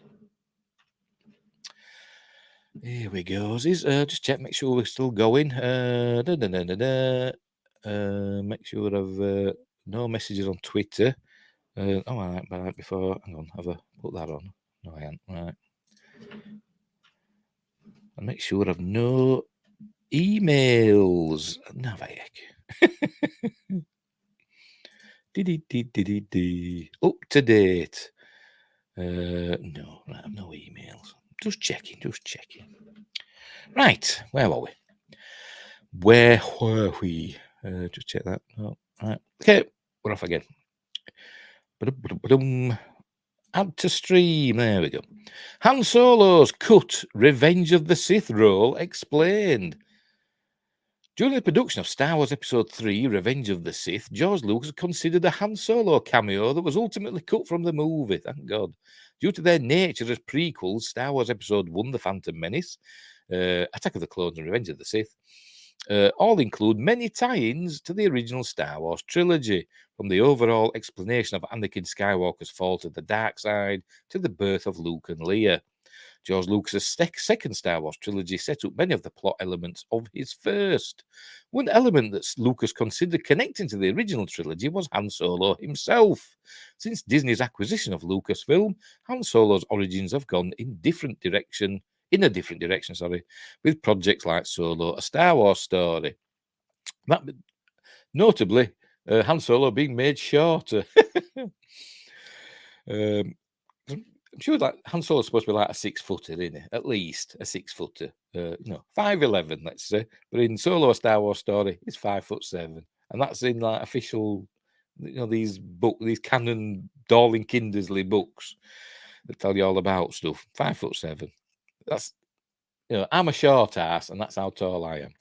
Here we go. Just check, make sure we're still going. Make sure I've no messages on Twitter. Right, before. Hang on, have I put that on? No, I haven't. Right. And make sure I've no emails. Navik. Up to date. No, I have no emails. Just checking. Right, where were we? Where were we? Just check that. Oh, right. Okay, we're off again. Add to stream. There we go. Han Solo's cut Revenge of the Sith role explained. During the production of Star Wars Episode 3, Revenge of the Sith, George Lucas considered a Han Solo cameo that was ultimately cut from the movie, thank God. Due to their nature as prequels, Star Wars Episode 1, The Phantom Menace, Attack of the Clones and Revenge of the Sith, all include many tie-ins to the original Star Wars trilogy, from the overall explanation of Anakin Skywalker's fall to the dark side to the birth of Luke and Leia. George Lucas's second Star Wars trilogy set up many of the plot elements of his first. One element that Lucas considered connecting to the original trilogy was Han Solo himself. Since Disney's acquisition of Lucasfilm, Han Solo's origins have gone in a different direction, with projects like Solo, a Star Wars story. Notably, Han Solo being made shorter. I'm sure that Han Solo's supposed to be like a 6-footer, isn't he? At least a 6-footer. 5'11", let's say. But in Solo, a Star Wars story, he's 5'7", and that's in like official, these Canon Dorling Kindersley books that tell you all about stuff. 5'7". That's I'm a short ass, and that's how tall I am.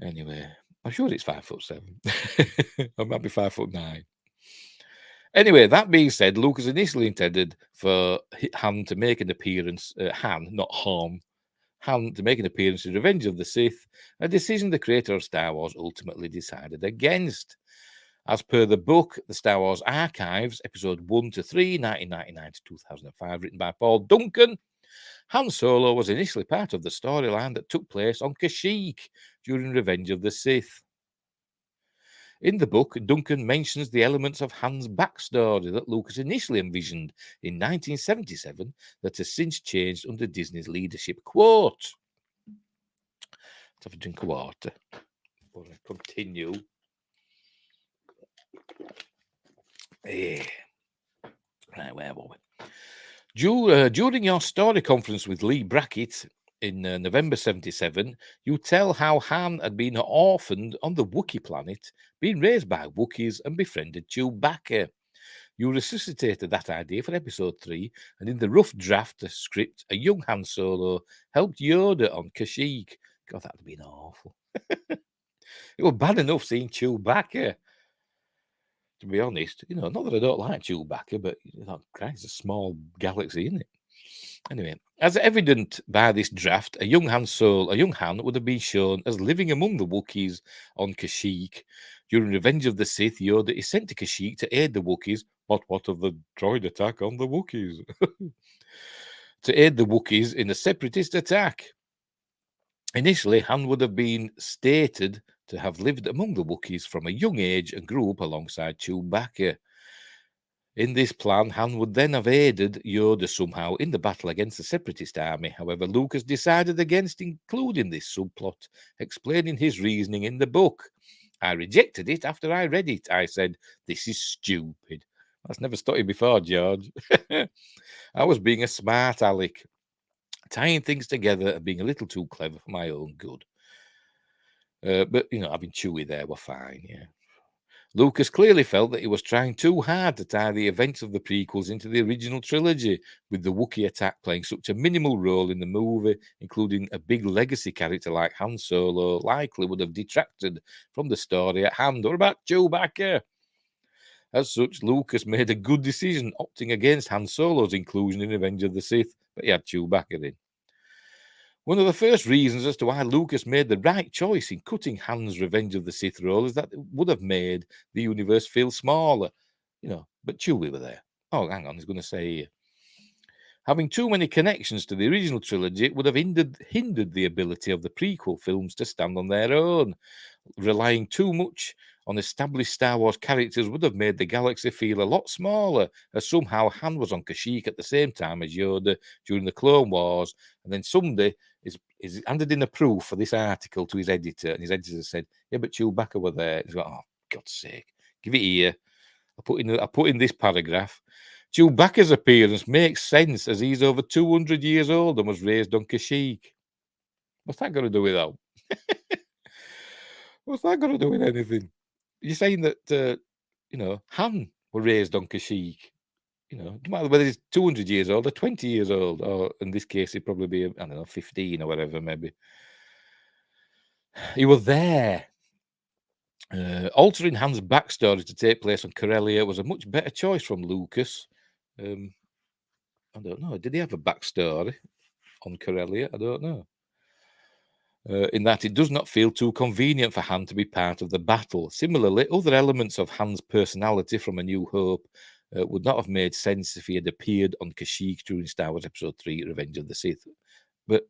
Anyway, I'm sure it's 5'7". I might be 5'9". Anyway, that being said, Lucas initially intended for Han to make an appearance, not Han to make an appearance in Revenge of the Sith, a decision the creator of Star Wars ultimately decided against. As per the book, The Star Wars Archives, Episode 1 to 3, 1999 to 2005, written by Paul Duncan, Han Solo was initially part of the storyline that took place on Kashyyyk during Revenge of the Sith. In the book, Duncan mentions the elements of Han's backstory that Lucas initially envisioned in 1977 that has since changed under Disney's leadership. Quote. Let's have a drink of water before I continue. Right, where were we? During your story conference with Lee Brackett in November 77, you tell how Han had been orphaned on the Wookiee planet, been raised by Wookiees and befriended Chewbacca. You resuscitated that idea for Episode 3, and in the rough draft script, a young Han Solo helped Yoda on Kashyyyk. God, that would have been awful. It was bad enough seeing Chewbacca. To be honest, not that I don't like Chewbacca, but Christ, it's a small galaxy, isn't it? Anyway, as evident by this draft, a young Han would have been shown as living among the Wookiees on Kashyyyk. During Revenge of the Sith, Yoda is sent to Kashyyyk to aid the Wookiees. What of the droid attack on the Wookiees? To aid the Wookiees in a separatist attack. Initially, Han would have been stated to have lived among the Wookiees from a young age and grew up alongside Chewbacca. In this plan, Han would then have aided Yoda somehow in the battle against the Separatist army. However, Lucas decided against including this subplot, explaining his reasoning in the book. I rejected it after I read it. I said, "This is stupid." That's never stopped you before, George. I was being a smart aleck, tying things together and being a little too clever for my own good. But, having Chewie there were fine, yeah. Lucas clearly felt that he was trying too hard to tie the events of the prequels into the original trilogy, with the Wookiee attack playing such a minimal role in the movie, including a big legacy character like Han Solo, likely would have detracted from the story at hand. What about Chewbacca? As such, Lucas made a good decision, opting against Han Solo's inclusion in Revenge of the Sith, but he had Chewbacca in. One of the first reasons as to why Lucas made the right choice in cutting Han's Revenge of the Sith role is that it would have made the universe feel smaller, but Chewie were there. Oh, hang on, he's going to say, having too many connections to the original trilogy would have hindered the ability of the prequel films to stand on their own. Relying too much on established Star Wars characters would have made the galaxy feel a lot smaller, as somehow Han was on Kashyyyk at the same time as Yoda during the Clone Wars, and then someday is handed in a proof for this article to his editor, and his editor said, "Yeah, but Chewbacca were there." He's like, "Oh, God's sake, give it here." I put in this paragraph. Chewbacca's appearance makes sense as he's over 200 years old and was raised on Kashyyyk. What's that got to do with that? What's that got to do with anything? You're saying that, Han were raised on Kashyyyk. No matter whether he's 200 years old or 20 years old, or in this case, he'd probably be, I don't know, 15 or whatever, maybe. He was there. Altering Han's backstory to take place on Corellia was a much better choice from Lucas. I don't know. Did he have a backstory on Corellia? I don't know. In that it does not feel too convenient for Han to be part of the battle. Similarly, other elements of Han's personality from A New Hope would not have made sense if he had appeared on Kashyyyk during Star Wars Episode 3, Revenge of the Sith. But,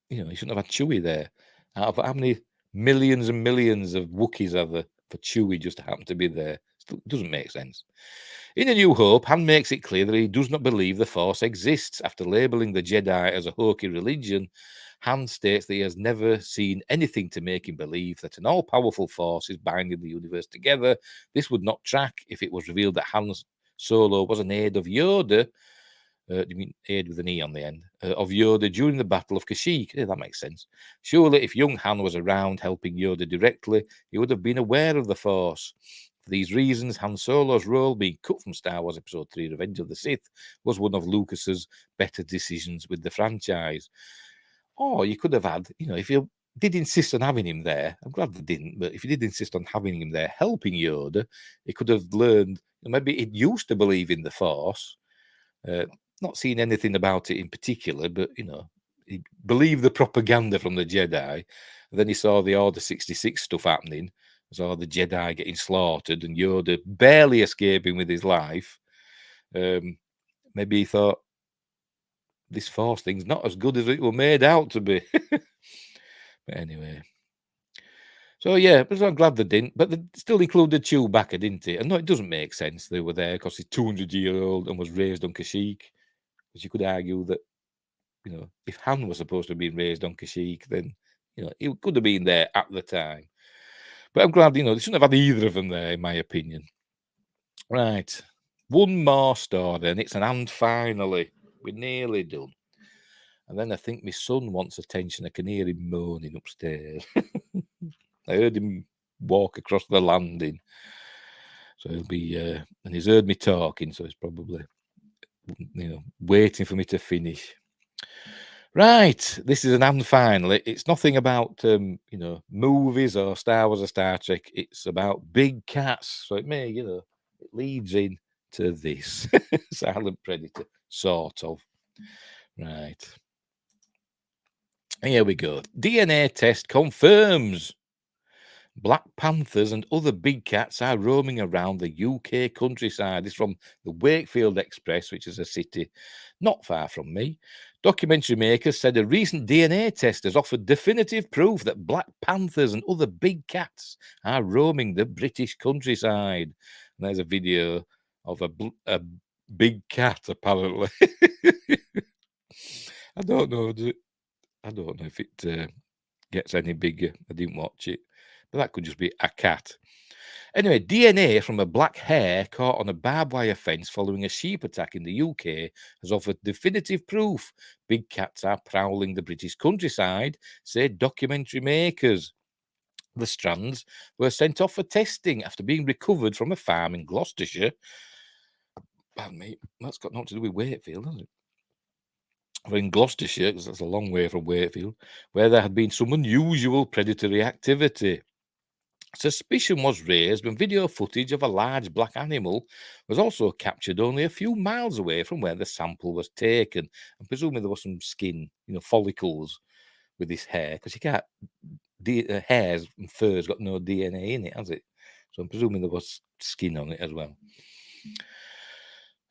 he shouldn't have had Chewie there. Out of how many millions and millions of Wookiees are there for Chewie just to happen to be there? It doesn't make sense. In A New Hope, Han makes it clear that he does not believe the Force exists. After labelling the Jedi as a hokey religion, Han states that he has never seen anything to make him believe that an all-powerful force is binding the universe together. This would not track if it was revealed that Han Solo was an aide of Yoda. Do you mean aide with an E on the end? Of Yoda during the Battle of Kashyyyk. Yeah, that makes sense. Surely, if young Han was around helping Yoda directly, he would have been aware of the Force. For these reasons, Han Solo's role being cut from Star Wars Episode 3, Revenge of the Sith, was one of Lucas's better decisions with the franchise. Or you could have had, if you did insist on having him there, I'm glad they didn't, but if you did insist on having him there helping Yoda, he could have learned, maybe he used to believe in the Force, not seeing anything about it in particular, but, he believed the propaganda from the Jedi, and then he saw the Order 66 stuff happening, saw the Jedi getting slaughtered and Yoda barely escaping with his life. Maybe he thought, this Force thing's not as good as it was made out to be. But anyway. So, yeah, I'm glad they didn't. But they still included Chewbacca, didn't it? And no, it doesn't make sense they were there because he's 200-year-old and was raised on Kashyyyk. Because you could argue that, if Han was supposed to be raised on Kashyyyk, then, he could have been there at the time. But I'm glad, they shouldn't have had either of them there, in my opinion. Right. One more story, and it's an and finally. We're nearly done. And then I think my son wants attention. I can hear him moaning upstairs. I heard him walk across the landing. So he'll be, and he's heard me talking, so he's probably, waiting for me to finish. Right, this is an and finally. It's nothing about, movies or Star Wars or Star Trek. It's about big cats. So it may, it leads in to this. Silent Predator, sort of. Right. Here we go. DNA test confirms Black Panthers and other big cats are roaming around the UK countryside. This is from the Wakefield Express, which is a city not far from me. Documentary makers said a recent DNA test has offered definitive proof that Black Panthers and other big cats are roaming the British countryside. And there's a video of a big cat, apparently. I don't know if it gets any bigger. I didn't watch it. But that could just be a cat. Anyway, DNA from a black hare caught on a barbed wire fence following a sheep attack in the UK has offered definitive proof big cats are prowling the British countryside, say documentary makers. The strands were sent off for testing after being recovered from a farm in Gloucestershire. Pardon me, that's got nothing to do with Wakefield, has it? Or in Gloucestershire, because that's a long way from Wakefield, where there had been some unusual predatory activity. Suspicion was raised when video footage of a large black animal was also captured only a few miles away from where the sample was taken. I'm presuming there was some skin, follicles with this hair, because you can't. Hairs and fur's got no DNA in it, has it? So I'm presuming there was skin on it as well.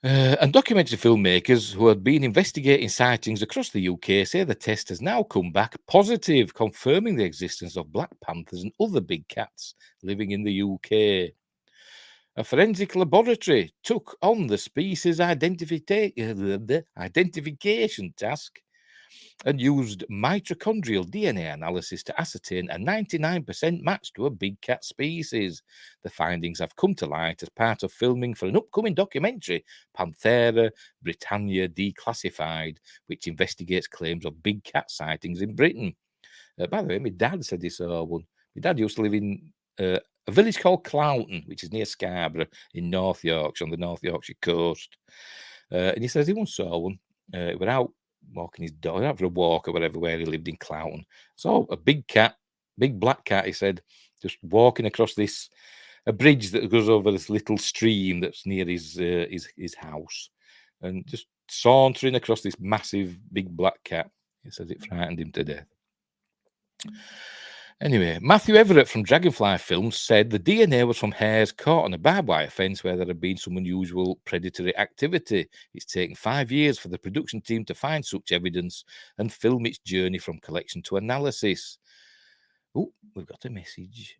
And documentary filmmakers who had been investigating sightings across the UK say the test has now come back positive, confirming the existence of black panthers and other big cats living in the UK. A forensic laboratory took on the species identification task and used mitochondrial DNA analysis to ascertain a 99% match to a big cat species. The findings have come to light as part of filming for an upcoming documentary, Panthera Britannia Declassified, which investigates claims of big cat sightings in Britain. By the way, my dad said he saw one. My dad used to live in a village called Cloughton, which is near Scarborough in North Yorkshire, on the North Yorkshire coast. And he says he once saw one. He was out walking his dog, out for a walk or whatever, where he lived in Cloughton. So a big cat, big black cat, he said, just walking across a bridge that goes over this little stream that's near his house, and just sauntering across this massive big black cat. He says it frightened him to death. Anyway, Matthew Everett from Dragonfly Films said the DNA was from hairs caught on a barbed wire fence where there had been some unusual predatory activity. It's taken 5 years for the production team to find such evidence and film its journey from collection to analysis. Oh, we've got a message.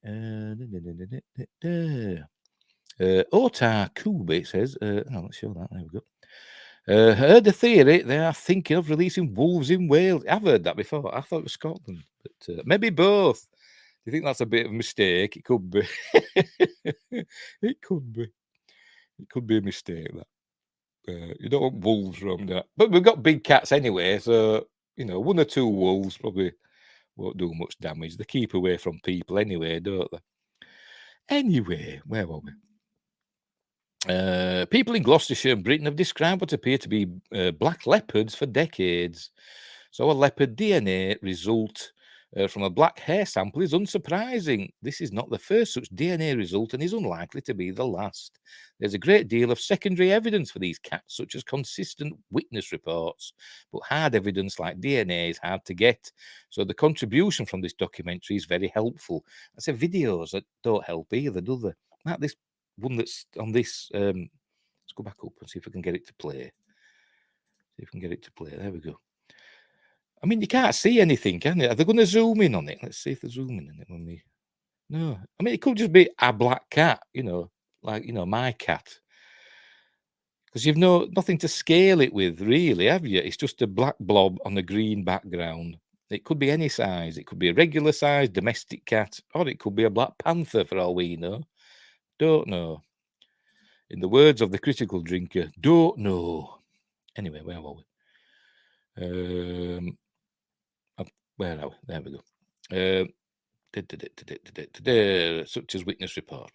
Otar Kubi says, let's show that. There we go. Heard the theory they are thinking of releasing wolves in Wales. I've heard that before. I thought it was Scotland, but maybe both. Do you think that's a bit of a mistake? It could be. It could be. It could be a mistake, that. You don't want wolves around that. But we've got big cats anyway, so, 1 or 2 wolves probably won't do much damage. They keep away from people anyway, don't they? Anyway, where were we? People in Gloucestershire and Britain have described what appear to be black leopards for decades. So a leopard DNA result from a black hair sample is unsurprising. This is not the first such DNA result and is unlikely to be the last. There's a great deal of secondary evidence for these cats, such as consistent witness reports, but hard evidence like DNA is hard to get. So the contribution from this documentary is very helpful. I say videos that don't help either, do they? Like this one that's on this. Let's go back up and see if we can get it to play. There we go. I mean, you can't see anything, can you? Are they going to zoom in on it? Let's see if they're zooming in it when we. No, I mean, it could just be a black cat, like my cat, because you've nothing to scale it with, really, have you? It's just a black blob on a green background. It could be any size. It could be a regular size domestic cat, or it could be a black panther, for all we know. Don't know. In the words of the critical drinker, don't know. Anyway, where were we? Where are we? There we go. Such as witness reports.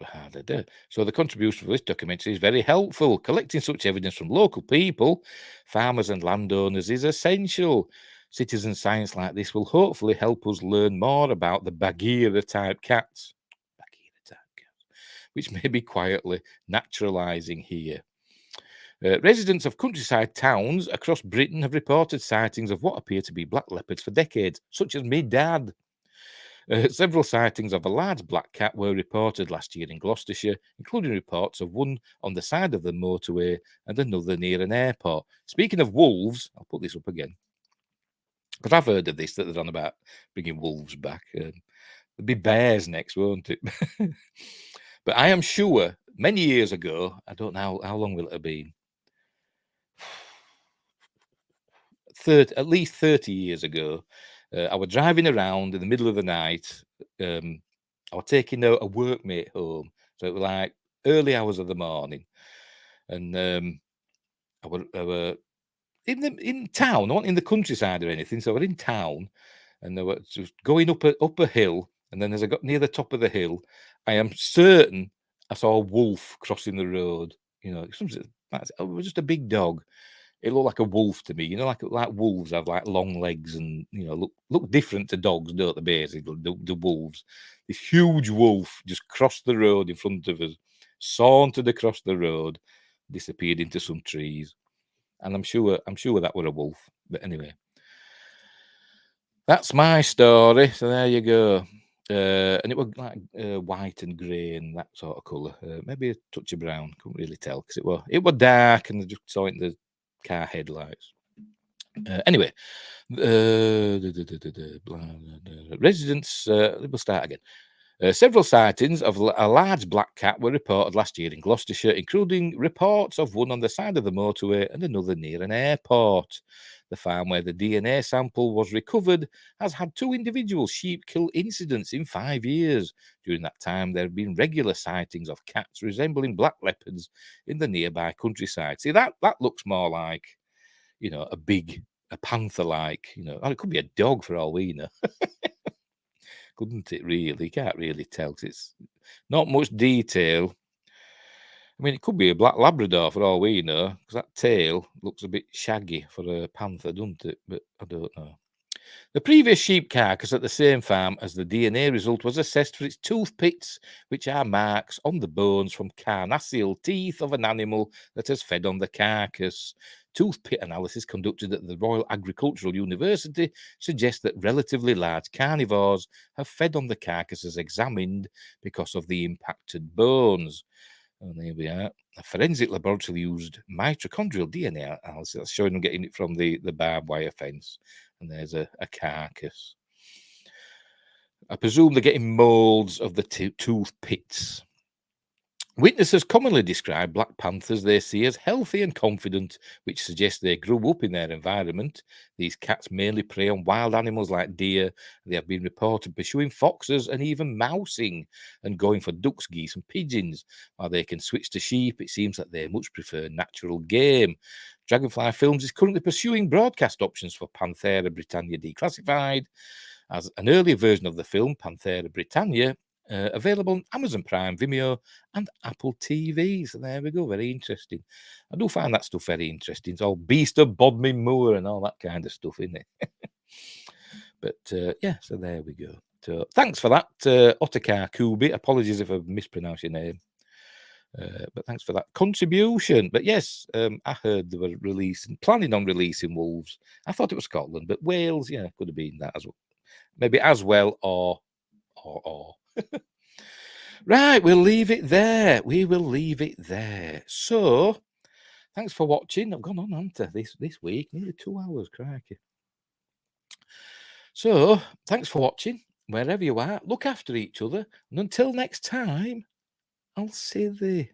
So the contribution for this documentary is very helpful. Collecting such evidence from local people, farmers and landowners is essential. Citizen science like this will hopefully help us learn more about the Bagheera type cats, which may be quietly naturalizing here. Residents of countryside towns across Britain have reported sightings of what appear to be black leopards for decades, such as my dad. Several sightings of a large black cat were reported last year in Gloucestershire, including reports of one on the side of the motorway and another near an airport. Speaking of wolves, I'll put this up again, because I've heard of this, that they're on about bringing wolves back. There'll be bears next, won't it? But I am sure many years ago, I don't know how long will it have been, at least 30 years ago, I was driving around in the middle of the night. I was taking a workmate home, so it was like early hours of the morning, and I were in town. I wasn't in the countryside or anything, so I was in town, and I was just going up a hill, And then as I got near the top of the hill, I am certain I saw a wolf crossing the road. You know, it was just a big dog. It looked like a wolf to me. You know, like wolves have like long legs and, you know, look different to dogs, don't they? Basically, the wolves. This huge wolf just crossed the road in front of us, sauntered across the road, disappeared into some trees, and I'm sure that were a wolf. But anyway, that's my story. So there you go. And it was like white and grey and that sort of colour. Maybe a touch of brown. Couldn't really tell because it was dark and I just saw it in the car headlights. Anyway, residents. We'll start again. Several sightings of a large black cat were reported last year in Gloucestershire, including reports of one on the side of the motorway and another near an airport. The farm where the DNA sample was recovered has had 2 individual sheep kill incidents in 5 years. During that time, there have been regular sightings of cats resembling black leopards in the nearby countryside. See, that looks more like, you know, a panther-like, you know, or it could be a dog for all we know. Couldn't it really? You can't really tell because it's not much detail. I mean, it could be a black Labrador for all we know, because that tail looks a bit shaggy for a panther, doesn't it? But I don't know. The previous sheep carcass at the same farm as the DNA result was assessed for its tooth pits, which are marks on the bones from carnassial teeth of an animal that has fed on the carcass. Tooth pit analysis conducted at the Royal Agricultural University suggests that relatively large carnivores have fed on the carcasses examined because of the impacted bones. And there we are. A forensic laboratory used mitochondrial DNA analysis. That's showing them getting it from the barbed wire fence. And there's a carcass. I presume they're getting molds of the tooth pits. Witnesses commonly describe black panthers they see as healthy and confident, which suggests they grew up in their environment. These cats mainly prey on wild animals like deer. They have been reported pursuing foxes and even mousing and going for ducks, geese, and pigeons. While they can switch to sheep, it seems that they much prefer natural game. Dragonfly Films is currently pursuing broadcast options for Panthera Britannia Declassified, as an earlier version of the film, Panthera Britannia, available on Amazon Prime, Vimeo, and Apple TV. So there we go. Very interesting. I do find that stuff very interesting. It's all Beast of Bodmin Moor and all that kind of stuff, isn't it? But yeah, so there we go. So thanks for that, Otakar Kubi. Apologies if I've mispronounced your name. But thanks for that contribution. But yes, I heard they were planning on releasing Wolves. I thought it was Scotland, but Wales, yeah, could have been that as well. Maybe as well or. Right, we'll leave it there. We will leave it there. So, thanks for watching. I've gone on, haven't I, this week? Nearly 2 hours, crikey. So, thanks for watching. Wherever you are, look after each other. And until next time, I'll see thee.